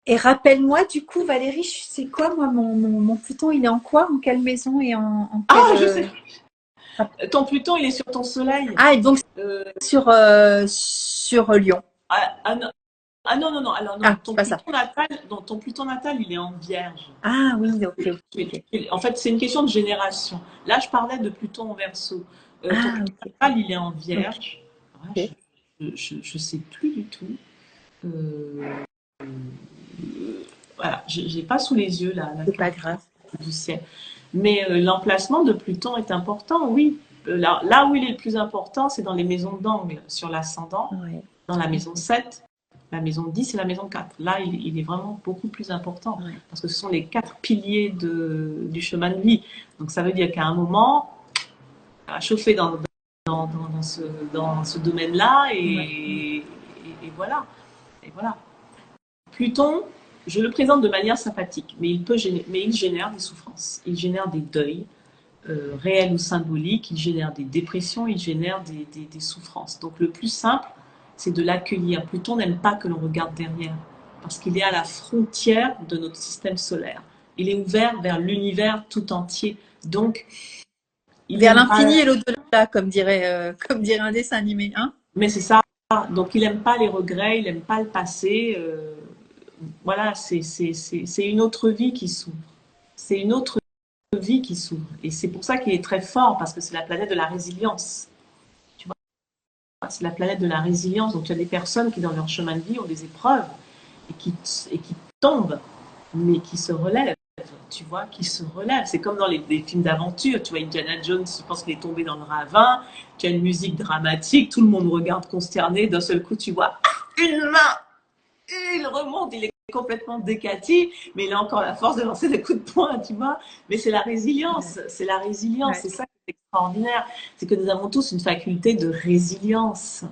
Et rappelle-moi, du coup, Valérie, c'est quoi, moi, mon Pluton, il est en quoi? En quelle maison et en quelle. Ah, je sais. Ton Pluton, il est sur ton Soleil. Ah, et donc Euh, sur Lyon. ah, ah non, ah non, non, non, alors non, Ah, c'est pas ça. Ton Pluton natal, il est en Vierge. Ah oui, ok, ok. En fait, c'est une question de génération. Là, je parlais de Pluton en Verseau. Ton Ah, Pluton ok, natal, il est en ok, Vierge. ok. Vache. je sais plus du tout. Euh, voilà, j'ai pas sous les yeux la C'est pas carte grave. du ciel. Mais l'emplacement de Pluton est important, oui. Là où il est le plus important, c'est dans les maisons d'angle, sur l'ascendant, Ouais. dans la maison 7, la maison 10 et la maison 4. Là, il est vraiment beaucoup plus important, Ouais. parce que ce sont les 4 piliers du chemin de vie. Donc ça veut dire qu'à un moment, ça va chauffer dans ce domaine-là, Ouais. et voilà. Et voilà. Pluton, je le présente de manière sympathique, mais il génère des souffrances, il génère des deuils, réels ou symboliques, il génère des dépressions, il génère des souffrances. Donc le plus simple, c'est de l'accueillir. Pluton n'aime pas que l'on regarde derrière, parce qu'il est à la frontière de notre système solaire. Il est ouvert vers l'univers tout entier. Donc, il Vers n'aime l'infini pas... et l'au-delà, comme dirait un dessin animé, hein? Mais c'est ça. Donc, il n'aime pas les regrets, il n'aime pas le passé. Voilà, c'est une autre vie qui s'ouvre. C'est une autre vie qui s'ouvre. Et c'est pour ça qu'il est très fort, parce que c'est la planète de la résilience. Tu vois, c'est la planète de la résilience. Donc, il y a des personnes qui, dans leur chemin de vie, ont des épreuves et qui tombent, mais qui se relèvent. Tu vois, qui se relèvent. C'est comme dans les films d'aventure. Tu vois, Indiana Jones, je pense qu'il est tombé dans le ravin. Tu as une musique dramatique, tout le monde regarde consterné. D'un seul coup, tu vois une main. Il remonte, il est complètement décati, mais il a encore la force de lancer des coups de poing, tu vois. Mais c'est la résilience, c'est la résilience, Ouais. c'est ça qui est extraordinaire. C'est que nous avons tous une faculté de résilience.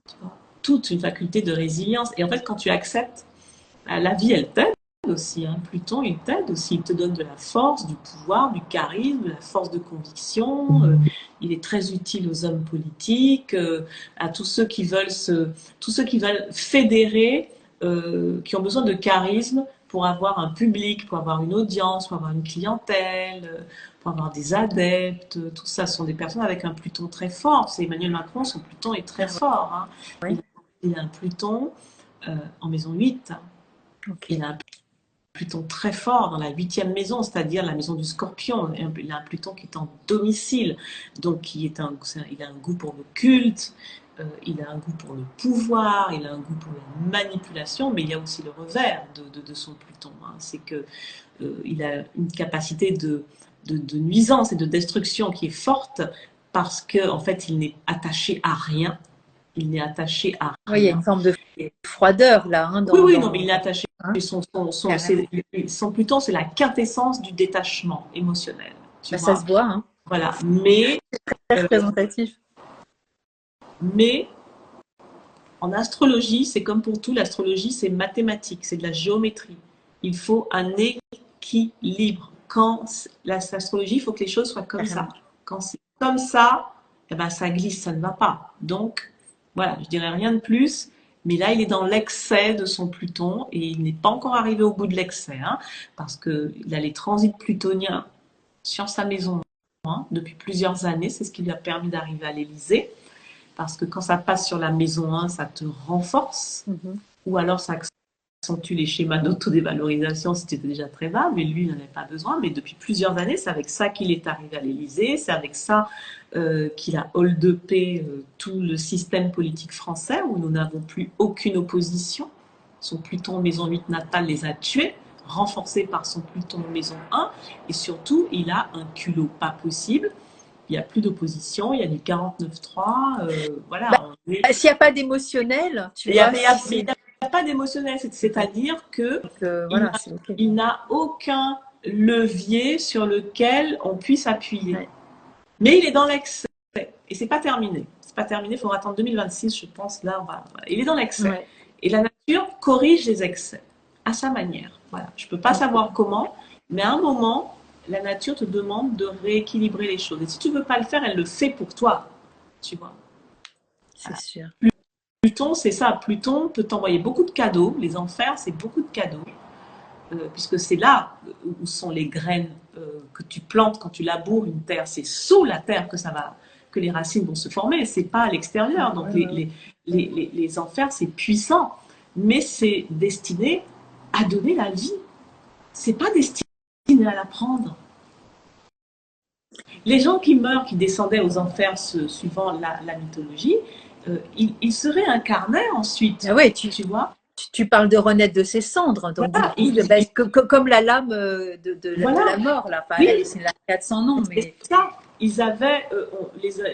Tu vois, toute une faculté de résilience. Et en fait, quand tu acceptes, la vie, elle t'aide aussi. Hein. Pluton, il t'aide aussi. Il te donne de la force, du pouvoir, du charisme, de la force de conviction. Il est très utile aux hommes politiques, à tous ceux qui veulent fédérer, qui ont besoin de charisme pour avoir un public, pour avoir une audience, pour avoir une clientèle, pour avoir des adeptes. Tout ça sont des personnes avec un Pluton très fort. C'est Emmanuel Macron, son Pluton est très fort. Hein. Ouais. Il a un Pluton en maison 8. Okay. Il a un Pluton très fort dans la 8e maison, c'est-à-dire la maison du Scorpion. Il a un Pluton qui est en domicile, donc il a un goût pour le culte, il a un goût pour le pouvoir, il a un goût pour la manipulation, mais il y a aussi le revers de son Pluton. Hein. C'est que il a une capacité de nuisance et de destruction qui est forte parce qu'en fait, il n'est attaché à rien. Il n'est attaché à Oui, il y a rien. une forme de froideur là. Hein, Oui, non, mais il est attaché. Hein, Son Pluton, c'est la quintessence du détachement émotionnel. Tu ça vois. se voit. Hein. Voilà. Très représentatif. Mais en astrologie, c'est comme pour tout, l'astrologie, c'est mathématique, c'est de la géométrie. Il faut un équilibre. Quand l'astrologie, il faut que les choses soient comme ça. Quand c'est comme ça, eh ben, ça glisse, ça ne va pas. Donc, voilà, je dirais rien de plus. Mais là, il est dans l'excès de son Pluton et il n'est pas encore arrivé au bout de l'excès, hein, parce qu'il a les transits plutoniens sur sa maison depuis plusieurs années. C'est ce qui lui a permis d'arriver à l'Élysée. Parce que quand ça passe sur la maison 1, ça te renforce, ou alors ça accentue les schémas d'autodévalorisation si tu étais déjà très bas, mais lui, il n'en avait pas besoin. Mais depuis plusieurs années, c'est avec ça qu'il est arrivé à l'Élysée, c'est avec ça qu'il a hold-upé tout le système politique français, où nous n'avons plus aucune opposition. Son Pluton maison 8 natale les a tués, renforcé par son Pluton maison 1, et surtout, il a un culot pas possible. Il n'y a plus d'opposition, il y a du 49-3, voilà. S'il n'y a pas d'émotionnel, tu vois. Il n'y a pas d'émotionnel, c'est-à-dire que voilà, il n'a aucun levier sur lequel on puisse appuyer. Ouais. Mais il est dans l'excès, et c'est pas terminé. C'est pas terminé, il faudra attendre 2026, je pense, là, il est dans l'excès. Ouais. Et la nature corrige les excès, à sa manière. Voilà. Je ne peux pas savoir comment, mais à un moment, la nature te demande de rééquilibrer les choses. Et si tu ne veux pas le faire, elle le fait pour toi. Tu vois. C'est sûr. Pluton, c'est ça. Pluton peut t'envoyer beaucoup de cadeaux. Les enfers, c'est beaucoup de cadeaux. Puisque c'est là où sont les graines que tu plantes quand tu laboures une terre. C'est sous la terre que les racines vont se former. C'est pas à l'extérieur. Donc les enfers, c'est puissant. Mais c'est destiné à donner la vie. C'est pas destiné à la prendre. Les gens qui meurent, qui descendaient aux enfers suivant la mythologie, ils se réincarnaient ensuite, Ah ouais, tu vois. tu parles de renaître de ses cendres, donc du Voilà, coup, comme la lame de la voilà. mort, là. Enfin, Oui, c'est la 400 noms, c'est mais ça. Ils avaient,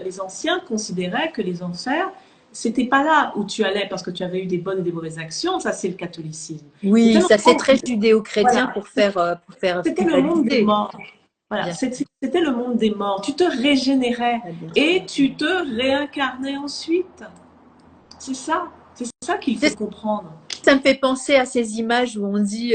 les anciens considéraient que les enfers, c'était pas là où tu allais parce que tu avais eu des bonnes et des mauvaises actions. Ça, c'est le catholicisme. oui, C'était ça c'est l'endroit très où, judéo-chrétien voilà, pour faire c'était le monde des culpabiliser. morts. Voilà, Bien, c'était le monde des morts. Tu te régénérais bien sûr. et tu te réincarnais ensuite. C'est ça qu'il faut comprendre. Ça me fait penser à ces images où on dit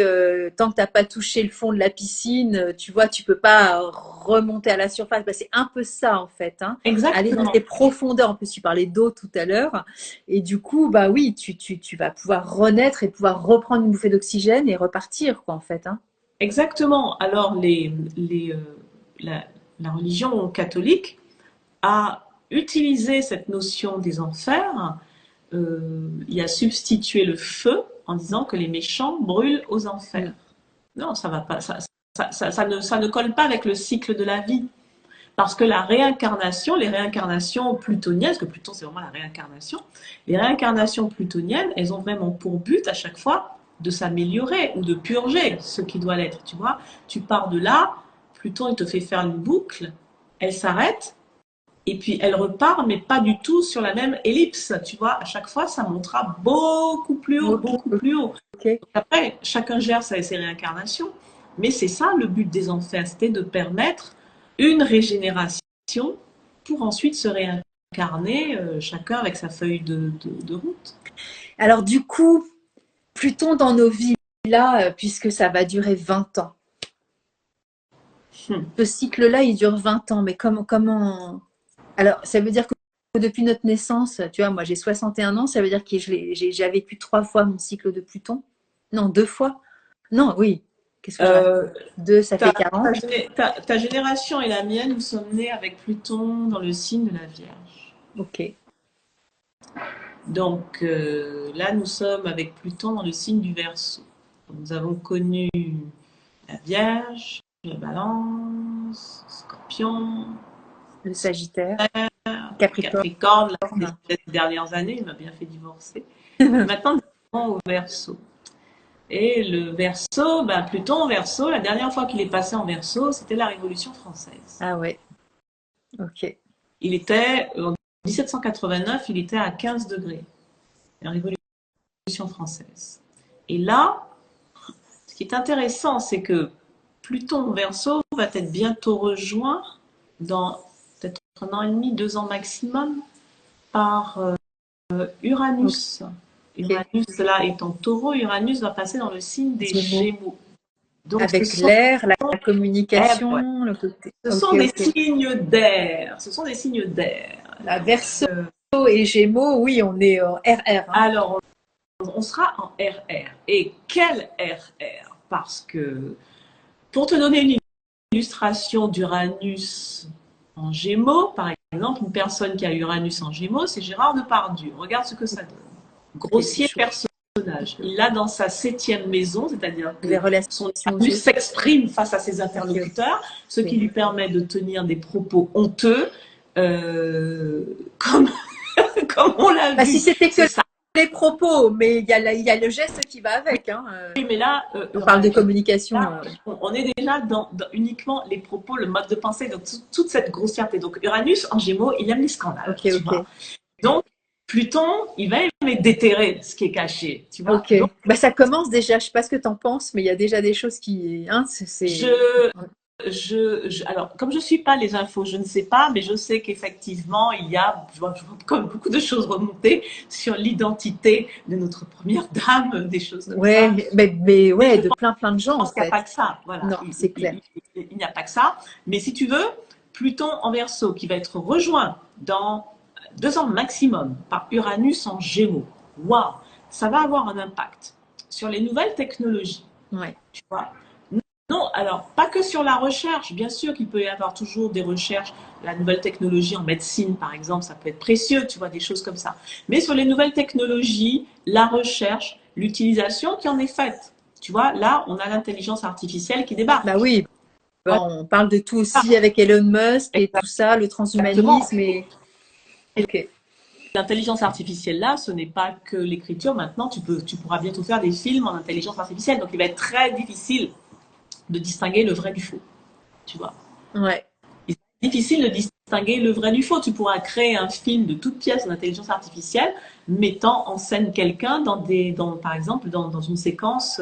tant que t'as pas touché le fond de la piscine, tu vois, tu peux pas remonter à la surface. Bah, c'est un peu ça en fait, hein. Aller dans Exactement. des profondeurs. En plus, tu parlais d'eau tout à l'heure, et du coup, bah oui, tu vas pouvoir renaître et pouvoir reprendre une bouffée d'oxygène et repartir, quoi, en fait, hein. Exactement. Alors, la, la religion catholique a utilisé cette notion des enfers, il a substitué le feu en disant que les méchants brûlent aux enfers. Non, ça va pas, ça ne colle pas avec le cycle de la vie. Parce que la réincarnation, les réincarnations plutoniennes, parce que Pluton c'est vraiment la réincarnation, les réincarnations plutoniennes, elles ont vraiment pour but à chaque fois de s'améliorer ou de purger ce qui doit l'être. Tu vois, tu pars de là, Pluton il te fait faire une boucle, elle s'arrête, et puis elle repart, mais pas du tout sur la même ellipse. Tu vois, à chaque fois, ça montera beaucoup plus haut, Ok, beaucoup plus haut. ok. Après, chacun gère ses réincarnations. Mais c'est ça le but des enfers, c'était de permettre une régénération pour ensuite se réincarner, chacun avec sa feuille de route. Alors du coup, Pluton dans nos vies là, puisque ça va durer 20 ans. Hmm. Ce cycle-là, il dure 20 ans, mais comment... Alors, ça veut dire que depuis notre naissance, tu vois, moi j'ai 61 ans, ça veut dire que j'ai vécu 3 fois mon cycle de Pluton. Non, 2 fois. Non, oui. Qu'est-ce que je raconte? Euh, 2, ça fait ta, 40. ta génération et la mienne, nous sommes nés avec Pluton dans le signe de la Vierge. Ok. Donc là, nous sommes avec Pluton dans le signe du Verseau. Nous avons connu la Vierge, la Balance, Scorpion, Le Sagittaire, Capricorne. Capricorne, là, les dernières années, il m'a bien fait divorcer. Et maintenant, nous sommes au Verseau. Et le Verseau, ben, Pluton en Verseau, la dernière fois qu'il est passé en Verseau, c'était la Révolution française. Ah ouais. Ok. Il était, en 1789, il était à 15 degrés, la Révolution française. Et là, ce qui est intéressant, c'est que Pluton en Verseau va être bientôt rejoint dans peut-être 1 an et demi, 2 ans maximum, par Uranus. Uranus, là, est en Taureau. Uranus va passer dans le signe des Gémeaux. Donc, avec l'air, la ouais. communication, le côté. Ce sont des signes d'air. Ce sont des signes d'air. La Verseau et Gémeaux, oui, on est en RR. Hein. Alors, on sera en RR. Et quel RR? Parce que, pour te donner une illustration d'Uranus en Gémeaux, par exemple, une personne qui a Uranus en Gémeaux, c'est Gérard Depardieu. Regarde ce que ça donne. Grossier personnage. Il a dans sa 7e maison, c'est-à-dire que son Uranus s'exprime face à ses interlocuteurs, ce qui lui permet de tenir des propos honteux, comme on l'a vu. Si c'était que ça. Les propos, mais il y a le geste qui va avec. Hein. Oui, mais là, on parle de communication. Là, on est déjà dans uniquement les propos, le mode de pensée, donc toute cette grossièreté. Donc Uranus en Gémeaux, il aime les scandales. Okay. Donc Pluton, il va aimer déterrer ce qui est caché. Tu vois. Ok. Donc, bah, ça commence déjà. Je sais pas ce que tu en penses, mais il y a déjà des choses qui. Hein, alors, comme je ne suis pas les infos, je ne sais pas, mais je sais qu'effectivement, il y a, je vois comme beaucoup de choses remonter sur l'identité de notre première dame, des choses comme ça. Mais ouais, de plein de gens. Je pense qu'il n'y a pas que ça. Voilà. Non, c'est clair. Il n'y a pas que ça. Mais si tu veux, Pluton en Verseau, qui va être rejoint dans 2 ans maximum par Uranus en Gémeaux. Waouh, ça va avoir un impact sur les nouvelles technologies. Ouais. Tu vois. Non, alors, pas que sur la recherche. Bien sûr qu'il peut y avoir toujours des recherches. La nouvelle technologie en médecine, par exemple, ça peut être précieux, tu vois, des choses comme ça. Mais sur les nouvelles technologies, la recherche, l'utilisation qui en est faite. Tu vois, là, on a l'intelligence artificielle qui débarque. Bah oui. on parle de tout aussi avec Elon Musk et tout ça, le Exactement. transhumanisme et ok. L'intelligence artificielle là, ce n'est pas que l'écriture. Maintenant, tu pourras bientôt faire des films en intelligence artificielle. Donc, il va être très difficile de distinguer le vrai du faux. Tu vois. Ouais. C'est difficile de distinguer le vrai du faux. Tu pourras créer un film de toute pièce en intelligence artificielle, mettant en scène quelqu'un par exemple, dans une séquence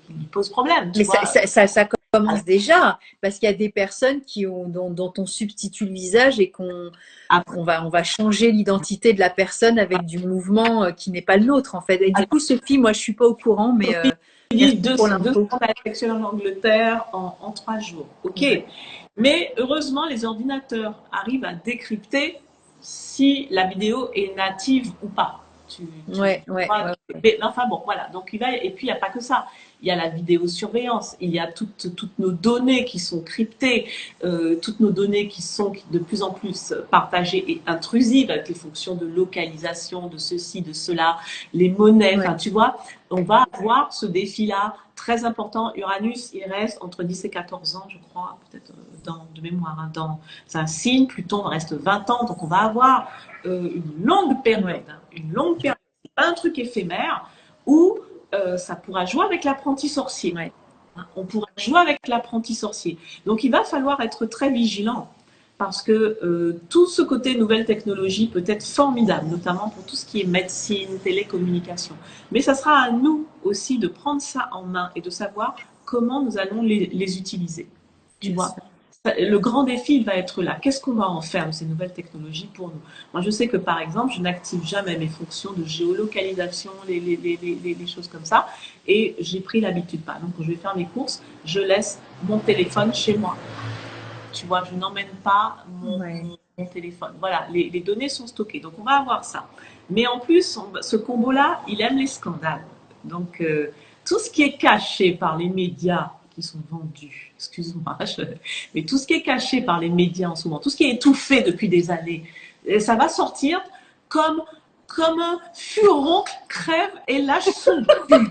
qui lui pose problème. Tu Mais vois. ça commence déjà, parce qu'il y a des personnes dont on substitue le visage et Après, on va changer l'identité de la personne avec du mouvement qui n'est pas le nôtre, en fait. Et du coup, Sophie, moi, je suis pas au courant, mais merci pour deux l'info. scandales sexuels en Angleterre en 3 jours. OK. Ouais. Mais heureusement, les ordinateurs arrivent à décrypter si la vidéo est native ou pas. Ouais, ouais, Vois, ouais. mais enfin bon, voilà. Donc et puis il n'y a pas que ça. Il y a la vidéosurveillance, il y a toutes nos données qui sont cryptées, toutes nos données qui sont de plus en plus partagées et intrusives avec les fonctions de localisation, de ceci, de cela, les monnaies. Ouais. Enfin, tu vois, on va avoir ce défi-là très important. Uranus, il reste entre 10 et 14 ans, je crois, peut-être de mémoire. Hein, c'est un signe. Pluton reste 20 ans, donc on va avoir une longue période. Hein, une longue période. C'est pas un truc éphémère où ça pourra jouer avec l'apprenti sorcier. Ouais. On pourra jouer avec l'apprenti sorcier. Donc il va falloir être très vigilant parce que tout ce côté nouvelle technologie peut être formidable, notamment pour tout ce qui est médecine, télécommunication. Mais ça sera à nous aussi de prendre ça en main et de savoir comment nous allons les utiliser. Tu vois, le grand défi, il va être là. Qu'est-ce qu'on va en faire de ces nouvelles technologies pour nous? Moi, je sais que, par exemple, je n'active jamais mes fonctions de géolocalisation, les choses comme ça. Et j'ai pris l'habitude, par exemple, quand je vais faire mes courses, je laisse mon téléphone chez moi. Tu vois, je n'emmène pas Ouais. mon téléphone. Voilà, les données sont stockées. Donc, on va avoir ça. Mais en plus, ce combo-là, il aime les scandales. Donc, tout ce qui est caché par les médias qui sont vendus, excuse-moi, mais tout ce qui est caché par les médias en ce moment, tout ce qui est étouffé depuis des années, ça va sortir comme, comme un furon crève et lâche son cul.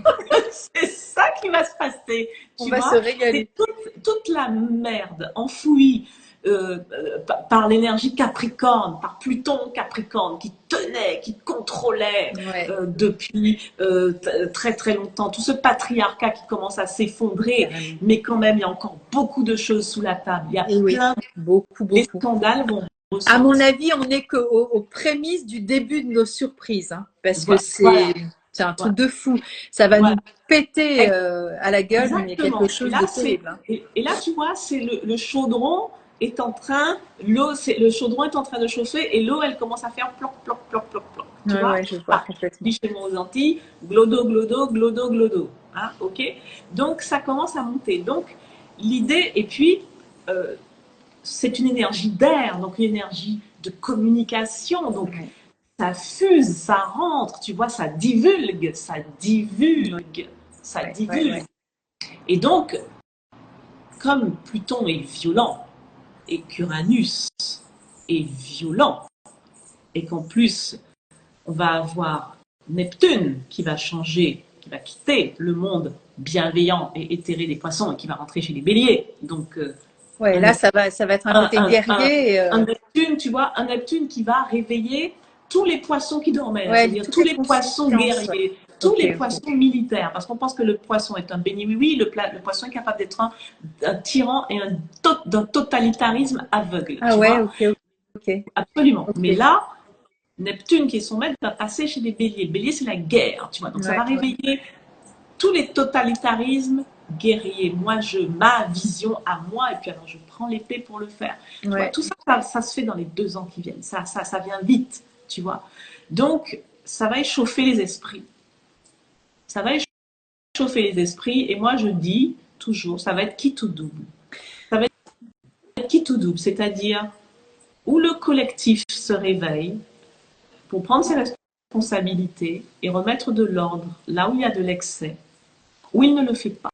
C'est ça qui va se passer. On Tu va se vois, régaler. c'est toute la merde enfouie par l'énergie Capricorne, par Pluton Capricorne, qui tenait, qui contrôlait Ouais. depuis très très longtemps. Tout ce patriarcat qui commence à s'effondrer, Carrément. mais quand même, il y a encore beaucoup de choses sous la table. Il y a Et oui, plein, beaucoup, les beaucoup. scandales vont À mon ressortir. avis, on n'est qu'aux prémices du début de nos surprises, hein, parce que Voilà, c'est un truc voilà, de fou. Ça va voilà. nous péter à la gueule, mais quelque Exactement. Et chose là, de terrible. Hein. tu vois, c'est le chaudron est en train, le chaudron est en train de chauffer et l'eau, elle commence à faire ploc, ploc, ploc, ploc, ploc. Tu Ouais, vois? ouais, je vois Ah, complètement. chez moi aux Antilles, glodo, glodo, glodo, glodo. Hein, ok? Donc, ça commence à monter. Donc, l'idée, et puis, euh, c'est une énergie d'air, donc une énergie de communication. Donc, Ouais, ça fuse, ça rentre, tu vois, ça divulgue, ouais, ça ouais, ouais, divulgue. ouais. Et donc, comme Pluton est violent et qu'Uranus est violent, et qu'en plus, on va avoir Neptune qui va changer, qui va quitter le monde bienveillant et éthéré des poissons et qui va rentrer chez les béliers. Donc, Ouais, un, là, ça va être un côté guerrier. un Neptune, tu vois, un Neptune qui va réveiller tous les poissons qui dormaient, Ouais, c'est-à-dire toute tous la les poissons conscience. Ouais. guerriers, tous Ok, les ok. poissons militaires, parce qu'on pense que le poisson est un béni oui, le poisson est capable d'être un tyran et d'un totalitarisme aveugle, Ah tu ouais, vois, ok, ok, absolument. ok. Mais là, Neptune, qui est son maître, va passer chez les béliers. Bélier, c'est la guerre, tu vois, donc ça va Ouais, ouais. réveiller tous les totalitarismes guerriers. Ma vision à moi, et puis alors je prends l'épée pour le faire. Tu vois, Ouais. tout ça, ça se fait dans les 2 ans qui viennent. Ça vient vite, tu vois. Donc, ça va échauffer les esprits. Ça va échauffer les esprits, et moi je dis toujours, ça va être quitte ou double. Ça va être quitte ou double, c'est-à-dire où le collectif se réveille pour prendre ses responsabilités et remettre de l'ordre là où il y a de l'excès, où il ne le fait pas.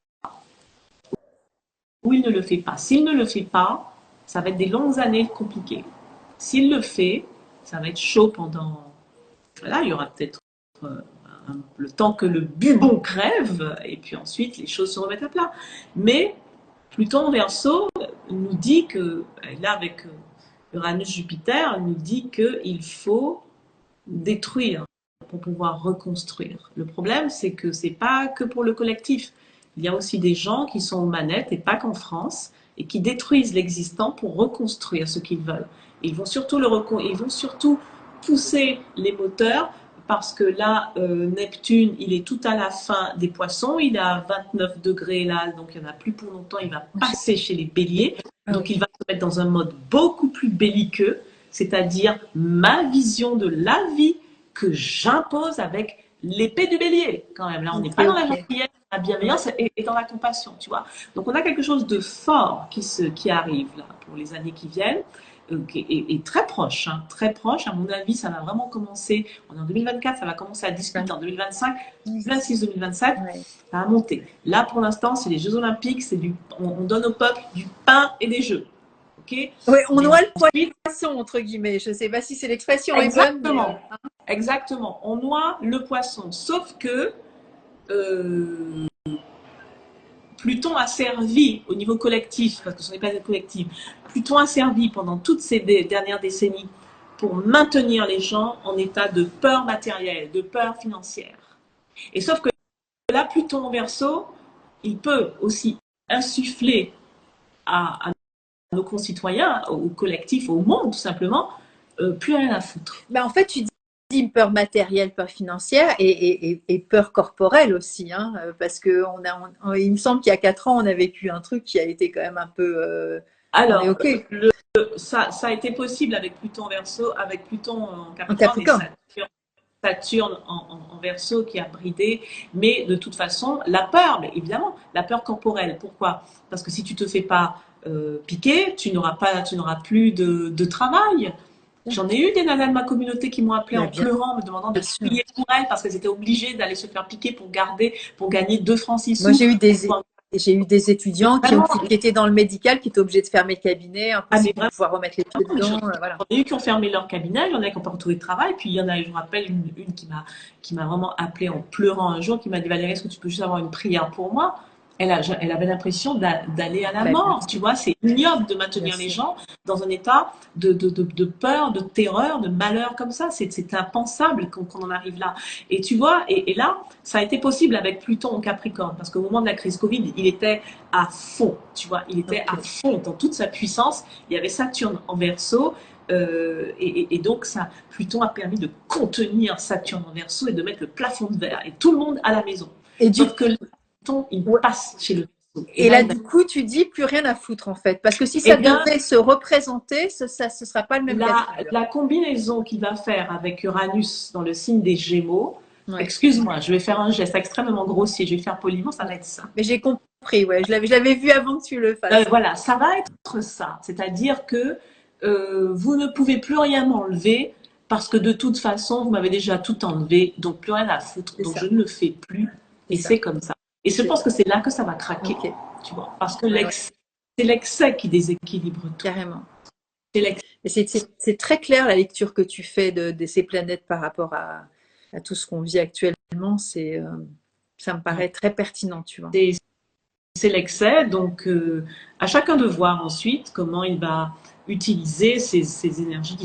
Ou il ne le fait pas. S'il ne le fait pas, ça va être des longues années compliquées. S'il le fait, ça va être chaud pendant. Voilà, il y aura peut-être le temps que le bubon crève, et puis ensuite les choses se remettent à plat. Mais Pluton en Verseau nous dit que, là avec Uranus-Jupiter, nous dit qu'il faut détruire pour pouvoir reconstruire. Le problème, c'est que c'est pas que pour le collectif. Il y a aussi des gens qui sont aux manettes, et pas qu'en France, et qui détruisent l'existant pour reconstruire ce qu'ils veulent. Et ils vont surtout pousser les moteurs parce que là, Neptune, il est tout à la fin des Poissons, il est à 29 degrés là, donc il n'y en a plus pour longtemps, il va passer chez les Béliers, donc il va se mettre dans un mode beaucoup plus belliqueux, c'est-à-dire ma vision de la vie que j'impose avec l'épée du Bélier, quand même. Là, on n'est pas dans la gentillesse, la bienveillance et dans la compassion, tu vois. Donc, on a quelque chose de fort qui arrive là pour les années qui viennent. Et très proche, hein, très proche. À mon avis, ça va vraiment commencer. On est en 2024, ça va commencer à discuter en 2025, 2026, 2027, ça va monter. Là, pour l'instant, c'est les Jeux Olympiques, on donne au peuple du pain et des jeux. Okay, oui, on noie le poisson, entre guillemets. Je ne sais pas si c'est l'expression est bonne. Mais... Exactement. On noie le poisson. Sauf que Pluton a servi au niveau collectif, parce que ce n'est pas collectif, Pluton a servi pendant toutes ces dernières décennies pour maintenir les gens en état de peur matérielle, de peur financière. Et sauf que là, Pluton en Verseau, il peut aussi insuffler à nos concitoyens, au collectif, au monde tout simplement, plus rien à foutre. Ben, en fait, tu dis peur matérielle, peur financière et peur corporelle aussi, hein, parce que il me semble qu'il y a 4 ans, on a vécu un truc qui a été quand même un peu... Alors, okay. Ça a été possible avec Pluton en Verseau, avec Pluton en Capricorne. Saturne en Verseau qui a bridé, mais de toute façon, la peur, mais évidemment, la peur corporelle. Pourquoi? Parce que si tu te fais pas piquer, tu n'auras plus de travail. J'en ai eu des nanas de ma communauté qui m'ont appelé en pleurant, me demandant de prier pour elles parce qu'elles étaient obligées d'aller se faire piquer pour gagner 2 francs 6 sous. Moi, j'ai eu des étudiants qui étaient dans le médical, qui étaient obligés de fermer le cabinet, impossible de pouvoir remettre les pieds dedans. Voilà. Il y en a eu qui ont fermé leur cabinet, il y en a qui n'ont pas retrouvé de travail, puis il y en a, je me rappelle, une qui m'a vraiment appelé en pleurant un jour, qui m'a dit: Valérie, est-ce que tu peux juste avoir une prière pour moi? Elle avait l'impression d'aller à la mort, tu vois, c'est ignoble de maintenir les gens dans un état de peur, de terreur, de malheur comme ça, c'est impensable qu'on en arrive là. Et tu vois, et là, ça a été possible avec Pluton en Capricorne, parce qu'au moment de la crise Covid, il était à fond, tu vois, il était à fond dans toute sa puissance, il y avait Saturne en Verseau, et donc Pluton a permis de contenir Saturne en Verseau et de mettre le plafond de verre, et tout le monde à la maison. Sauf que il passe chez le Verseau. Et là, du coup, tu dis plus rien à foutre en fait, parce que si ça devait se représenter, ce sera pas le même cas. La combinaison qu'il va faire avec Uranus dans le signe des Gémeaux, excuse-moi, je vais faire un geste extrêmement grossier, je vais faire poliment, ça va être ça. Mais j'ai compris, ouais, je l'avais vu avant que tu le fasses. Voilà, ça va être ça, c'est-à-dire que vous ne pouvez plus rien m'enlever parce que de toute façon, vous m'avez déjà tout enlevé, donc plus rien à foutre, donc je ne le fais plus, et c'est comme ça. Et je pense que c'est là que ça va craquer, tu vois, parce que c'est l'excès qui déséquilibre tout. Carrément. C'est très clair la lecture que tu fais de ces planètes par rapport à tout ce qu'on vit actuellement. Ça me paraît très pertinent, tu vois. C'est l'excès, donc à chacun de voir ensuite comment il va utiliser ces énergies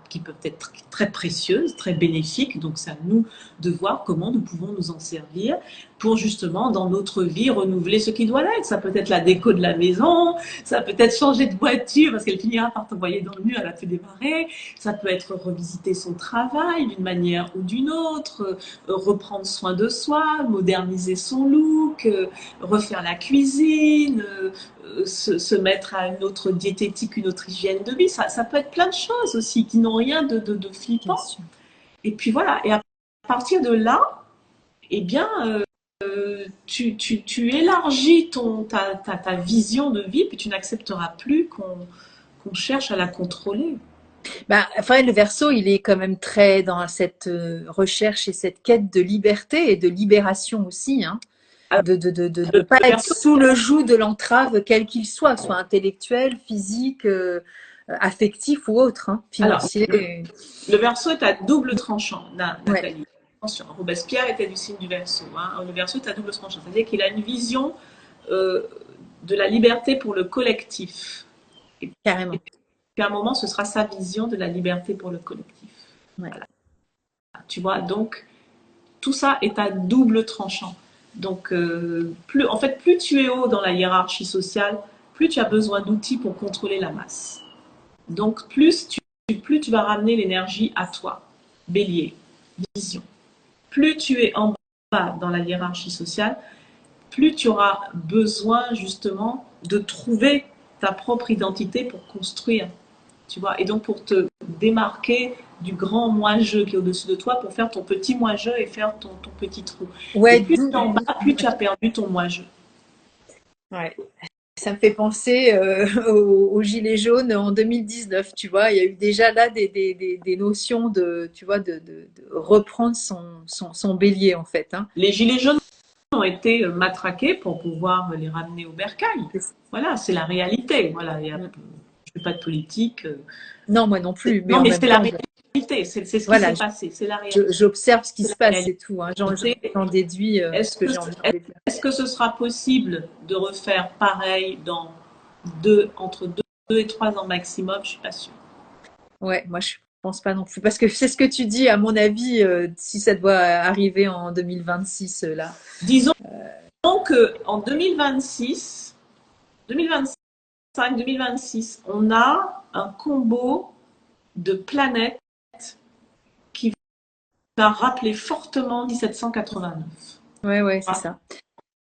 qui peuvent être très précieuses, très bénéfiques. Donc c'est à nous de voir comment nous pouvons nous en servir pour justement dans notre vie renouveler ce qui doit l'être. Ça peut être la déco de la maison, ça peut être changer de voiture parce qu'elle finira par t'envoyer dans le mur, elle a tout démarré. Ça peut être revisiter son travail d'une manière ou d'une autre, reprendre soin de soi, moderniser son look, refaire la cuisine, se mettre à une autre diététique, une autre hygiène de vie. Ça peut être plein de choses aussi qui n'ont rien de flippant. Et puis voilà, et à partir de là, eh bien, tu élargis ta vision de vie, puis tu n'accepteras plus qu'on cherche à la contrôler. Enfin, le Verseau, il est quand même très dans cette recherche et cette quête de liberté et de libération aussi, hein. De ne pas être sous le joug de l'entrave, quel qu'il soit intellectuel, physique, affectif ou autre, hein, financier. Alors, le Verseau est à double tranchant, Nathalie. Attention, Robespierre était du signe du Verseau. Hein. Le Verseau est à double tranchant, c'est-à-dire qu'il a une vision de la liberté pour le collectif. Et Carrément. puis à un moment, ce sera sa vision de la liberté pour le collectif. Ouais. Voilà. Tu vois, donc tout ça est à double tranchant. Donc, plus tu es haut dans la hiérarchie sociale, plus tu as besoin d'outils pour contrôler la masse. Donc, plus tu vas ramener l'énergie à toi. Bélier, vision. Plus tu es en bas dans la hiérarchie sociale, plus tu auras besoin justement de trouver ta propre identité pour construire. Tu vois, et donc pour te démarquer du grand moi-je qui est au-dessus de toi, pour faire ton petit moi-je et faire ton petit trou. Ouais, et plus tu es en bas, plus tu as perdu ton moi-je. Ouais. Ça me fait penser aux Gilets jaunes en 2019, tu vois. Il y a eu déjà là des notions de, tu vois, de reprendre son bélier, en fait. Hein. Les gilets jaunes ont été matraqués pour pouvoir les ramener au bercail. Voilà, c'est la réalité. Voilà, je ne fais pas de politique. Non, moi non plus. Mais, non, mais c'est la réalité. C'est ce qui s'est passé. C'est la réalité. J'observe ce qui se passe, c'est tout. Hein. J'en déduis ce que j'ai envie de dire. Est-ce que ce sera possible de refaire pareil entre 2 et 3 ans maximum? Je ne suis pas sûre. Ouais, moi je pense pas non plus. Parce que c'est ce que tu dis, à mon avis, si ça doit arriver en 2026, là. Disons qu'en 2026, 2025, 2026, on a un combo de planètes qui va rappeler fortement 1789. Ouais, c'est ça.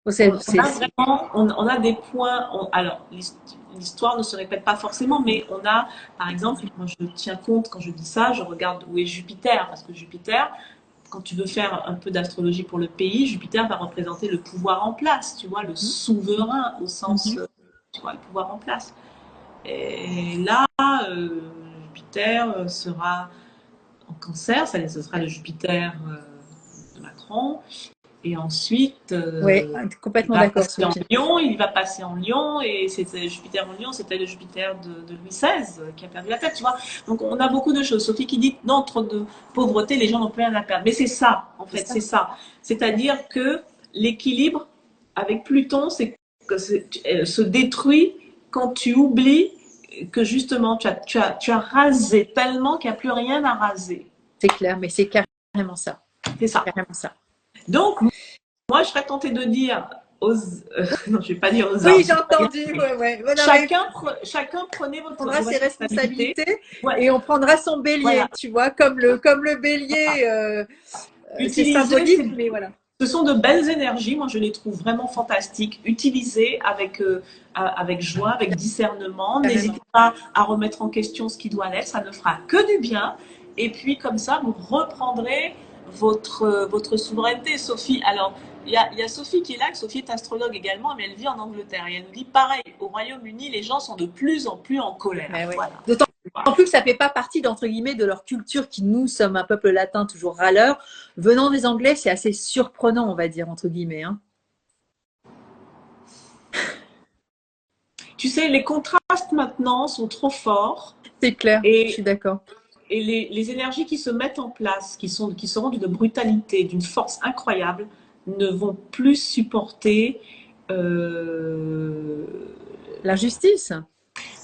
On a des points. Alors, l'histoire ne se répète pas forcément, mais on a, par exemple, moi je tiens compte quand je dis ça, je regarde où est Jupiter, parce que Jupiter, quand tu veux faire un peu d'astrologie pour le pays, Jupiter va représenter le pouvoir en place, tu vois, le souverain au sens, tu vois, le pouvoir en place. Et là, Jupiter sera en Cancer, ce sera le Jupiter de Macron. Et ensuite, ouais, complètement d'accord. Il va passer en Lion, et c'était Jupiter en Lion, c'était le Jupiter de Louis XVI qui a perdu la tête, tu vois. Donc on a beaucoup de choses. Sophie qui dit non, trop de pauvreté, les gens n'ont plus rien à perdre. Mais c'est ça, en fait, c'est ça. C'est-à-dire que l'équilibre avec Pluton, se détruit quand tu oublies que justement tu as rasé tellement qu'il n'y a plus rien à raser. C'est clair, mais c'est carrément ça. C'est ça. Carrément ça. Donc, moi, je serais tentée de dire non, je ne vais pas dire aux Oui, j'ai entendu. Ouais. Chacun prenez on prendra ses responsabilités ouais. et on prendra son bélier, voilà. Tu vois, comme le bélier. C'est symbolique, mais voilà. Ce sont de belles énergies. Moi, je les trouve vraiment fantastiques. Utilisées avec joie, avec discernement. N'hésitez pas à remettre en question ce qui doit l'être. Ça ne fera que du bien. Et puis, comme ça, vous reprendrez votre souveraineté. Sophie, alors, il y a Sophie qui est là. Sophie est astrologue également, mais elle vit en Angleterre. Et elle nous dit pareil, au Royaume-Uni, les gens sont de plus en plus en colère. Ouais. Voilà. D'autant plus que ça ne fait pas partie, d'entre guillemets, de leur culture, qui nous sommes un peuple latin toujours râleur. Venant des Anglais, c'est assez surprenant, on va dire, entre guillemets. Hein. Tu sais, les contrastes maintenant sont trop forts. C'est clair, je suis d'accord. Et les énergies qui se mettent en place, qui seront d'une brutalité, d'une force incroyable, ne vont plus supporter l'injustice.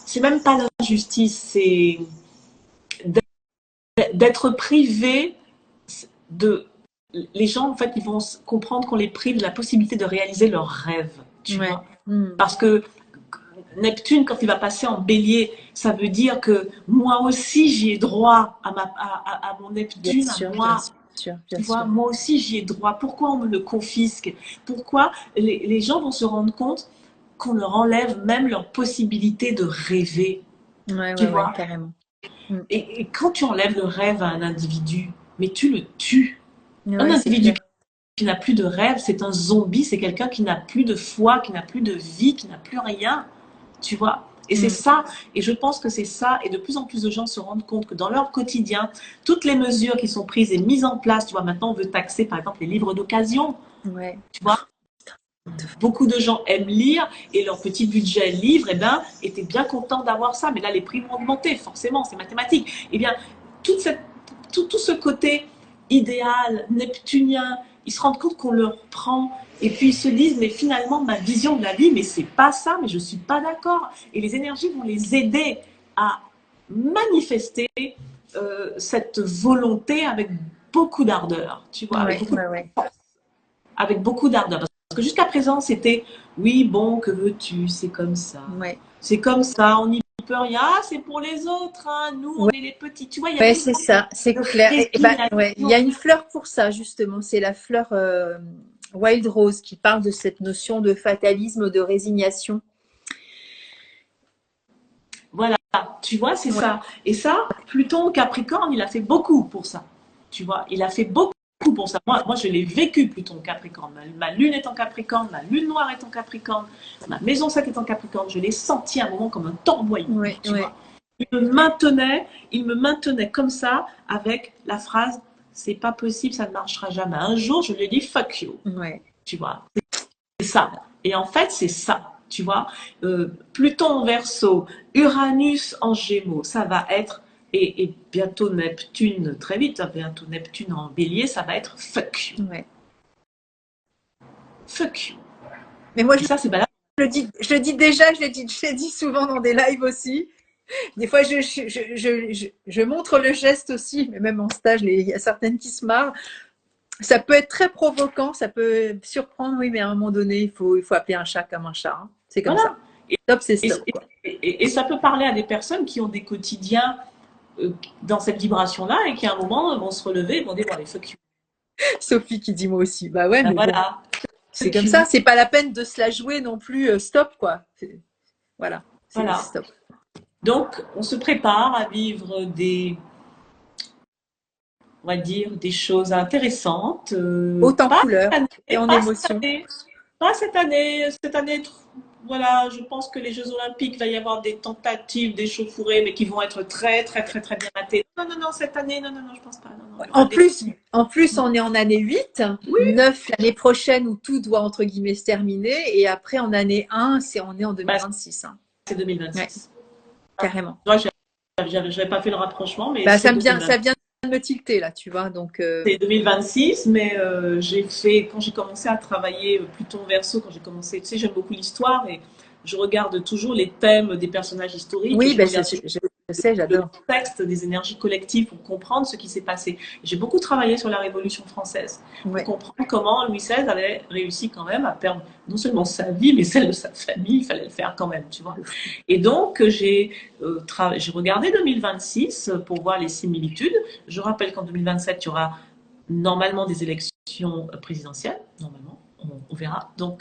C'est même pas l'injustice, c'est d'être privé de. Les gens, en fait, ils vont comprendre qu'on les prive de la possibilité de réaliser leurs rêves. Tu vois Parce que Neptune, quand il va passer en bélier, ça veut dire que moi aussi j'y ai droit à mon Neptune, bien sûr, à moi. Bien tu vois, moi aussi j'y ai droit. Pourquoi on me le confisque? Pourquoi les gens vont se rendre compte qu'on leur enlève même leur possibilité de rêver? Tu vois carrément. Et quand tu enlèves le rêve à un individu, mais tu le tues. Un individu qui n'a plus de rêve, c'est un zombie, c'est quelqu'un qui n'a plus de foi, qui n'a plus de vie, qui n'a plus rien. Tu vois? Et c'est ça, et je pense que c'est ça, et de plus en plus de gens se rendent compte que dans leur quotidien, toutes les mesures qui sont prises et mises en place, tu vois, maintenant on veut taxer par exemple les livres d'occasion, tu vois, beaucoup de gens aiment lire, et leur petit budget livre, étaient bien contents d'avoir ça, mais là les prix vont augmenter, forcément, c'est mathématique. Eh bien, tout ce côté idéal, neptunien, ils se rendent compte qu'on leur prend. Et puis ils se disent, mais finalement, ma vision de la vie, mais c'est pas ça, mais je suis pas d'accord. Et les énergies vont les aider à manifester cette volonté avec beaucoup d'ardeur, tu vois, avec beaucoup d'ardeur. Parce que jusqu'à présent, c'était, oui, bon, que veux-tu, c'est comme ça. C'est comme ça, on n'y peut rien, c'est pour les autres, hein. Nous, on est les petits. Tu vois, il y a c'est ça, c'est clair. Il y a une fleur pour ça, justement, c'est la fleur Wild Rose qui parle de cette notion de fatalisme, de résignation. Voilà, tu vois, c'est ça. Et ça, Pluton Capricorne, il a fait beaucoup pour ça. Tu vois, il a fait beaucoup pour ça. Moi je l'ai vécu, Pluton Capricorne. Ma lune est en Capricorne, ma lune noire est en Capricorne, ma maison 7 est en Capricorne. Je l'ai senti à un moment comme un torboyau. Tu vois. Il me maintenait comme ça avec la phrase « c'est pas possible, ça ne marchera jamais ». Un jour, je lui ai dit « fuck you ». Tu vois, c'est ça. Et en fait, c'est ça. Tu vois, Pluton en Verseau, Uranus en Gémeaux, ça va être, et bientôt Neptune, très vite, bientôt Neptune en Bélier, ça va être fuck you. Fuck you. Mais moi, ça, c'est balade. Je le dis déjà, je l'ai dit souvent dans des lives aussi. Des fois, je montre le geste aussi, mais même en stage, il y a certaines qui se marrent. Ça peut être très provoquant, ça peut surprendre, oui, mais à un moment donné, il faut appeler un chat comme un chat. Hein. C'est comme ça. Stop, c'est stop. Et ça peut parler à des personnes qui ont des quotidiens dans cette vibration-là et qui, à un moment, vont se relever et vont dire bon, allez, fuck you. Sophie qui dit moi aussi. Bah ouais, mais voilà. Bon, c'est comme ça. C'est pas la peine de se la jouer non plus. Stop, quoi. Voilà. Stop. Donc, on se prépare à vivre on va dire, des choses intéressantes. Autant en couleur et en émotion. Pas cette année. Cette année, voilà, je pense que les Jeux Olympiques, il va y avoir des tentatives d'échauffourées, mais qui vont être très, très, très, très bien matées. Non, cette année, non, je pense pas. Non, en plus, on est en année 8, 9 l'année prochaine où tout doit, entre guillemets, se terminer. Et après, en année 1, on est en 2026. Hein. C'est 2026. Ouais, carrément. Moi, j'avais pas fait le rapprochement, mais ça vient de me tilter, là, tu vois. Donc, c'est 2026, mais quand j'ai commencé à travailler Pluton Verseau, quand j'ai commencé, tu sais, j'aime beaucoup l'histoire et je regarde toujours les thèmes des personnages historiques. Oui, je sais, j'adore. Le texte des énergies collectives pour comprendre ce qui s'est passé. J'ai beaucoup travaillé sur la Révolution française pour comprendre comment Louis XVI avait réussi quand même à perdre non seulement sa vie, mais celle de sa famille. Il fallait le faire quand même, tu vois. Et donc, j'ai regardé 2026 pour voir les similitudes. Je rappelle qu'en 2027, il y aura normalement des élections présidentielles, normalement. On verra. Donc,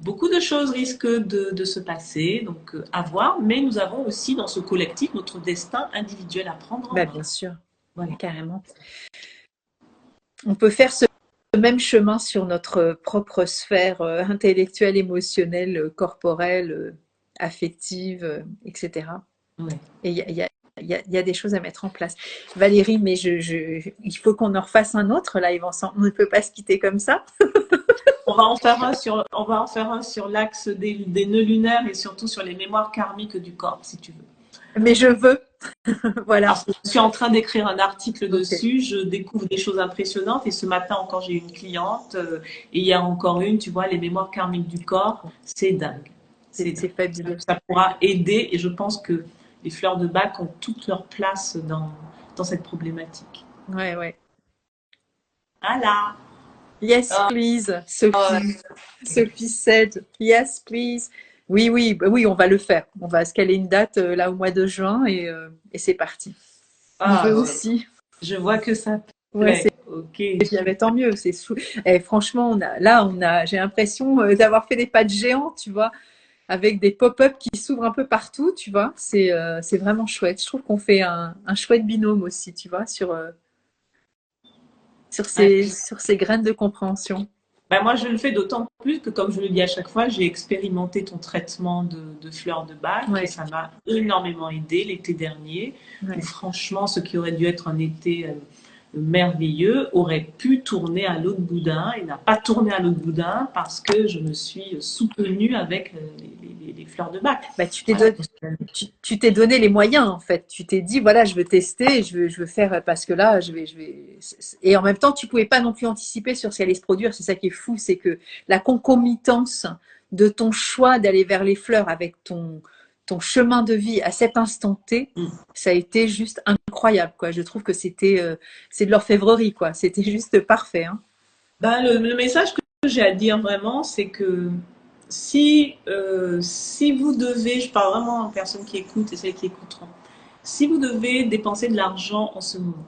beaucoup de choses risquent de se passer, donc à voir. Mais nous avons aussi dans ce collectif notre destin individuel à prendre en main. Bien sûr, carrément. On peut faire ce même chemin sur notre propre sphère intellectuelle, émotionnelle, corporelle, affective, etc. Et il y a des choses à mettre en place. Valérie, mais il faut qu'on en refasse un autre live ensemble. On ne peut pas se quitter comme ça. On va en faire un sur l'axe des nœuds lunaires et surtout sur les mémoires karmiques du corps, si tu veux. Mais je veux. Voilà. Parce que je suis en train d'écrire un article dessus, je découvre des choses impressionnantes et ce matin encore j'ai une cliente et il y a encore une, tu vois, les mémoires karmiques du corps, c'est dingue. C'est fabuleux. Ça pourra aider et je pense que les fleurs de bac ont toute leur place dans cette problématique. Ouais. Voilà. Yes, please, Sophie. Sophie said, yes, please. Oui, on va le faire. On va se caler une date là au mois de juin et c'est parti. On veut aussi. Je vois que ça plaît. Ok. Tant mieux. Franchement, j'ai l'impression d'avoir fait des pas de géant, tu vois, avec des pop-up qui s'ouvrent un peu partout, tu vois. C'est vraiment chouette. Je trouve qu'on fait un chouette binôme aussi, tu vois, sur ces graines de compréhension. Moi, je le fais d'autant plus que, comme je le dis à chaque fois, j'ai expérimenté ton traitement de fleurs de bac et ça m'a énormément aidé l'été dernier. Où, franchement, ce qui aurait dû être un été merveilleux aurait pu tourner à l'eau de boudin et n'a pas tourné à l'eau de boudin parce que je me suis soutenue avec les des fleurs de bac. Bah, Voilà. tu t'es donné les moyens, en fait. Tu t'es dit, voilà, je veux tester, je veux faire, parce que là, Et en même temps, tu pouvais pas non plus anticiper sur ce qui allait se produire. C'est ça qui est fou, c'est que la concomitance de ton choix d'aller vers les fleurs avec ton chemin de vie à cet instant T, ça a été juste incroyable, quoi. Je trouve que c'est de l'orfèvrerie, quoi. C'était juste parfait, hein. Ben, le message que j'ai à dire vraiment, c'est que si vous devez, je parle vraiment aux personnes qui écoutent et celles qui écouteront, si vous devez dépenser de l'argent en ce moment,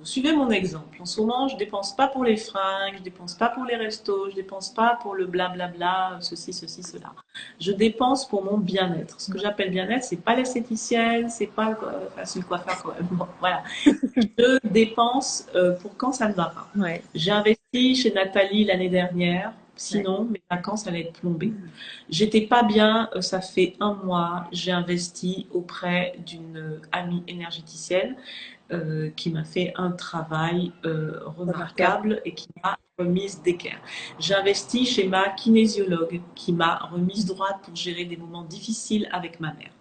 suivez mon exemple. En ce moment, je dépense pas pour les fringues, je dépense pas pour les restos, je dépense pas pour le blablabla, ceci, cela. Je dépense pour mon bien-être. Ce que j'appelle bien-être, c'est pas l'esthéticienne, c'est pas c'est le coiffeur quand même. Bon, voilà. Je dépense pour quand ça ne va pas. Ouais. J'ai investi chez Nathalie l'année dernière. Sinon, mes vacances allaient être plombées. J'étais pas bien, ça fait un mois. J'ai investi auprès d'une amie énergéticienne qui m'a fait un travail remarquable et qui m'a remise d'équerre. J'ai investi chez ma kinésiologue qui m'a remise droite pour gérer des moments difficiles avec ma mère.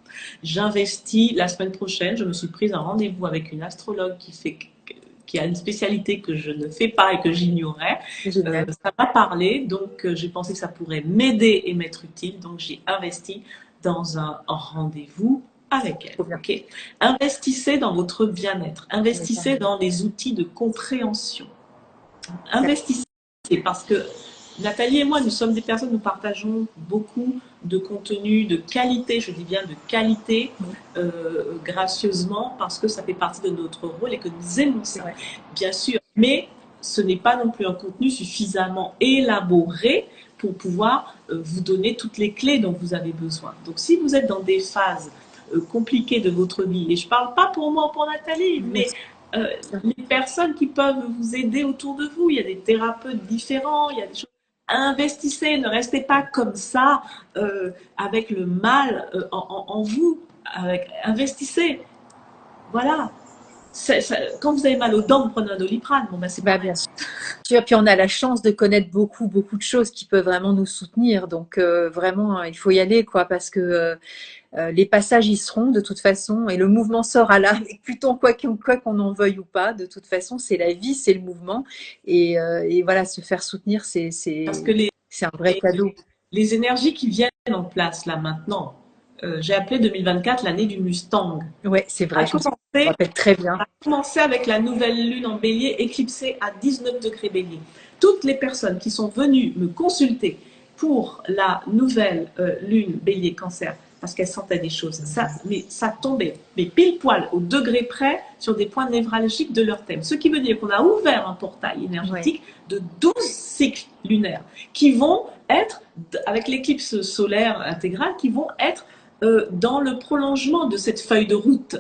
J'investis la semaine prochaine, je me suis prise un rendez-vous avec une astrologue qui a une spécialité que je ne fais pas et que j'ignorais. Ça m'a parlé, donc j'ai pensé que ça pourrait m'aider et m'être utile, donc j'ai investi dans un rendez-vous avec elle. Okay. Investissez dans votre bien-être, investissez dans les outils de compréhension. Investissez parce que Nathalie et moi, nous sommes des personnes, nous partageons beaucoup de contenu de qualité, je dis bien de qualité, gracieusement, parce que ça fait partie de notre rôle et que nous aimons ça, bien sûr. Mais ce n'est pas non plus un contenu suffisamment élaboré pour pouvoir vous donner toutes les clés dont vous avez besoin. Donc, si vous êtes dans des phases compliquées de votre vie, et je ne parle pas pour moi ou pour Nathalie, mais les personnes qui peuvent vous aider autour de vous, il y a des thérapeutes différents, il y a des choses. Investissez, ne restez pas comme ça avec le mal en vous. Investissez. Voilà. Quand vous avez mal aux dents, vous prenez un Doliprane. Bon, ben, c'est pas bien sûr. Puis on a la chance de connaître beaucoup de choses qui peuvent vraiment nous soutenir. Donc vraiment, il faut y aller, quoi, parce que les passages y seront de toute façon, et le mouvement sera là, plutôt quoi qu'on en veuille ou pas. De toute façon, c'est la vie, c'est le mouvement, et voilà, se faire soutenir, c'est un vrai cadeau. Les énergies qui viennent en place là maintenant, j'ai appelé 2024 l'année du Mustang. Ouais, c'est vrai, je me rappelle très bien. Ça a commencé avec la nouvelle lune en bélier, éclipsée à 19 degrés bélier. Toutes les personnes qui sont venues me consulter pour la nouvelle lune bélier cancer, parce qu'elles sentaient des choses, ça tombait, mais pile poil, au degré près, sur des points névralgiques de leur thème. Ce qui veut dire qu'on a ouvert un portail énergétique de 12 cycles lunaires qui vont être, avec l'éclipse solaire intégrale, qui vont être dans le prolongement de cette feuille de route.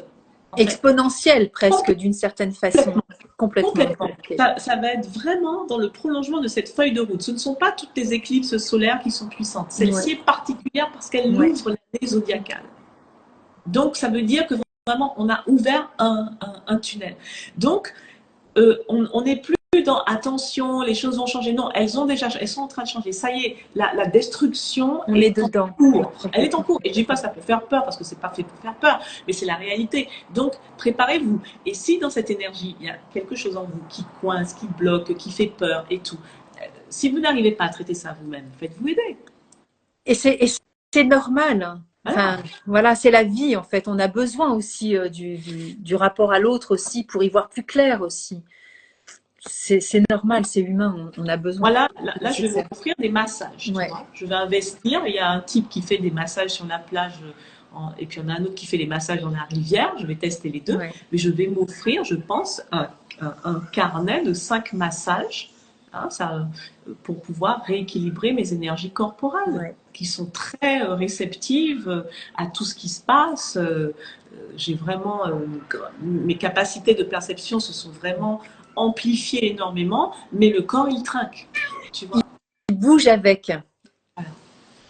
Exponentielle presque, d'une certaine façon. Complètement. Ça va être vraiment dans le prolongement de cette feuille de route. Ce ne sont pas toutes les éclipses solaires qui sont puissantes. Celle-ci est particulière parce qu'elle ouvre l'année zodiacale. Donc, ça veut dire que vraiment, on a ouvert un tunnel. Donc, on n'est plus dans attention, les choses vont changer. Non, elles sont en train de changer. Ça y est, la destruction est dedans. En cours. Elle est en cours. Et je dis pas ça peut faire peur parce que c'est pas fait pour faire peur, mais c'est la réalité. Donc, préparez-vous. Et si dans cette énergie, il y a quelque chose en vous qui coince, qui bloque, qui fait peur et tout, si vous n'arrivez pas à traiter ça vous-même, faites-vous aider. Et c'est normal. Enfin, voilà, c'est la vie en fait. On a besoin aussi du rapport à l'autre aussi pour y voir plus clair aussi. C'est normal, c'est humain, on a besoin. Voilà, là je vais vous offrir des massages. Tu vois. Je vais investir. Il y a un type qui fait des massages sur la plage et puis il y en a un autre qui fait les massages dans la rivière. Je vais tester les deux. Mais je vais m'offrir, je pense, un carnet de 5 massages pour pouvoir rééquilibrer mes énergies corporelles qui sont très réceptives à tout ce qui se passe. J'ai vraiment mes capacités de perception se sont vraiment amplifiées énormément, mais le corps il trinque, tu vois. Il bouge avec. Voilà.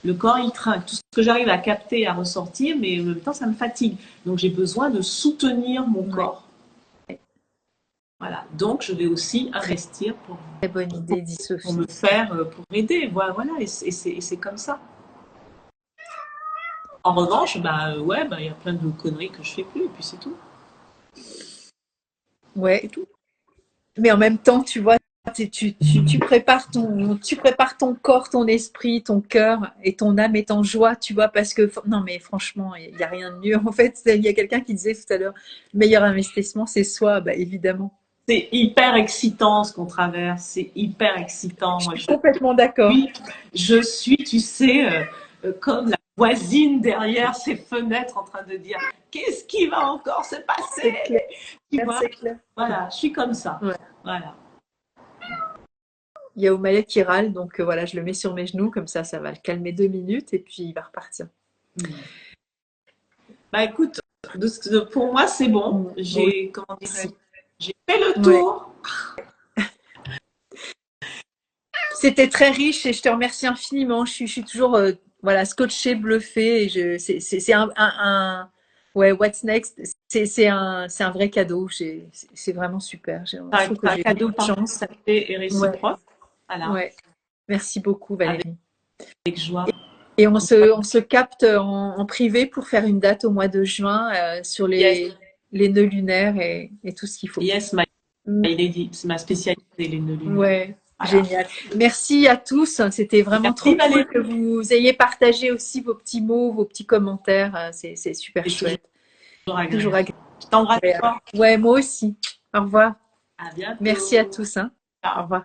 Le corps il trinque. Tout ce que j'arrive à capter, à ressortir, mais en même temps ça me fatigue. Donc j'ai besoin de soutenir mon corps. Voilà, donc je vais aussi investir pour très bonne idée, dit Sophie. Pour me faire, pour aider, voilà, et c'est comme ça. En revanche, ouais, il y a plein de conneries que je fais plus, et puis c'est tout. Ouais. C'est tout. Mais en même temps, tu vois, tu prépares ton corps, ton esprit, ton cœur et ton âme est en joie, tu vois, parce que, non, mais franchement, il n'y a rien de mieux. En fait, il y a quelqu'un qui disait tout à l'heure, le meilleur investissement, c'est soi, bah, évidemment. C'est hyper excitant ce qu'on traverse, c'est hyper excitant. Je Moi, suis complètement d'accord. je suis, tu sais, comme la voisine derrière ses fenêtres en train de dire qu'est-ce qui va encore se passer? C'est clair, Tu vois? c'est clair. Voilà, je suis comme ça. Ouais. Voilà. Il y a O'Malley qui râle, donc voilà, je le mets sur mes genoux, comme ça va le calmer 2 minutes et puis il va repartir. Bah écoute, pour moi c'est bon. Oui. Comment dire, j'ai fait le tour. C'était très riche et je te remercie infiniment. Je suis toujours voilà, scotchée, bluffée. Et c'est ouais, What's Next, c'est un vrai cadeau. C'est vraiment super. Je trouve que Un j'ai cadeau beaucoup de chance. partagé et réciproque. Voilà, Ouais. Merci beaucoup, Valérie. avec joie. Et on se capte en privé pour faire une date au mois de juin sur les nœuds lunaires et tout ce qu'il faut. Yes, my lady. C'est ma spécialité, les nœuds lunaires. Ouais, Voilà. génial. Merci à tous. C'était vraiment trop cool que vous ayez partagé aussi vos petits mots, vos petits commentaires. C'est super chouette. Toujours agréable. Je t'embrasse fort. Ouais, moi aussi. Au revoir. À bientôt. Merci à tous. Hein. Au revoir.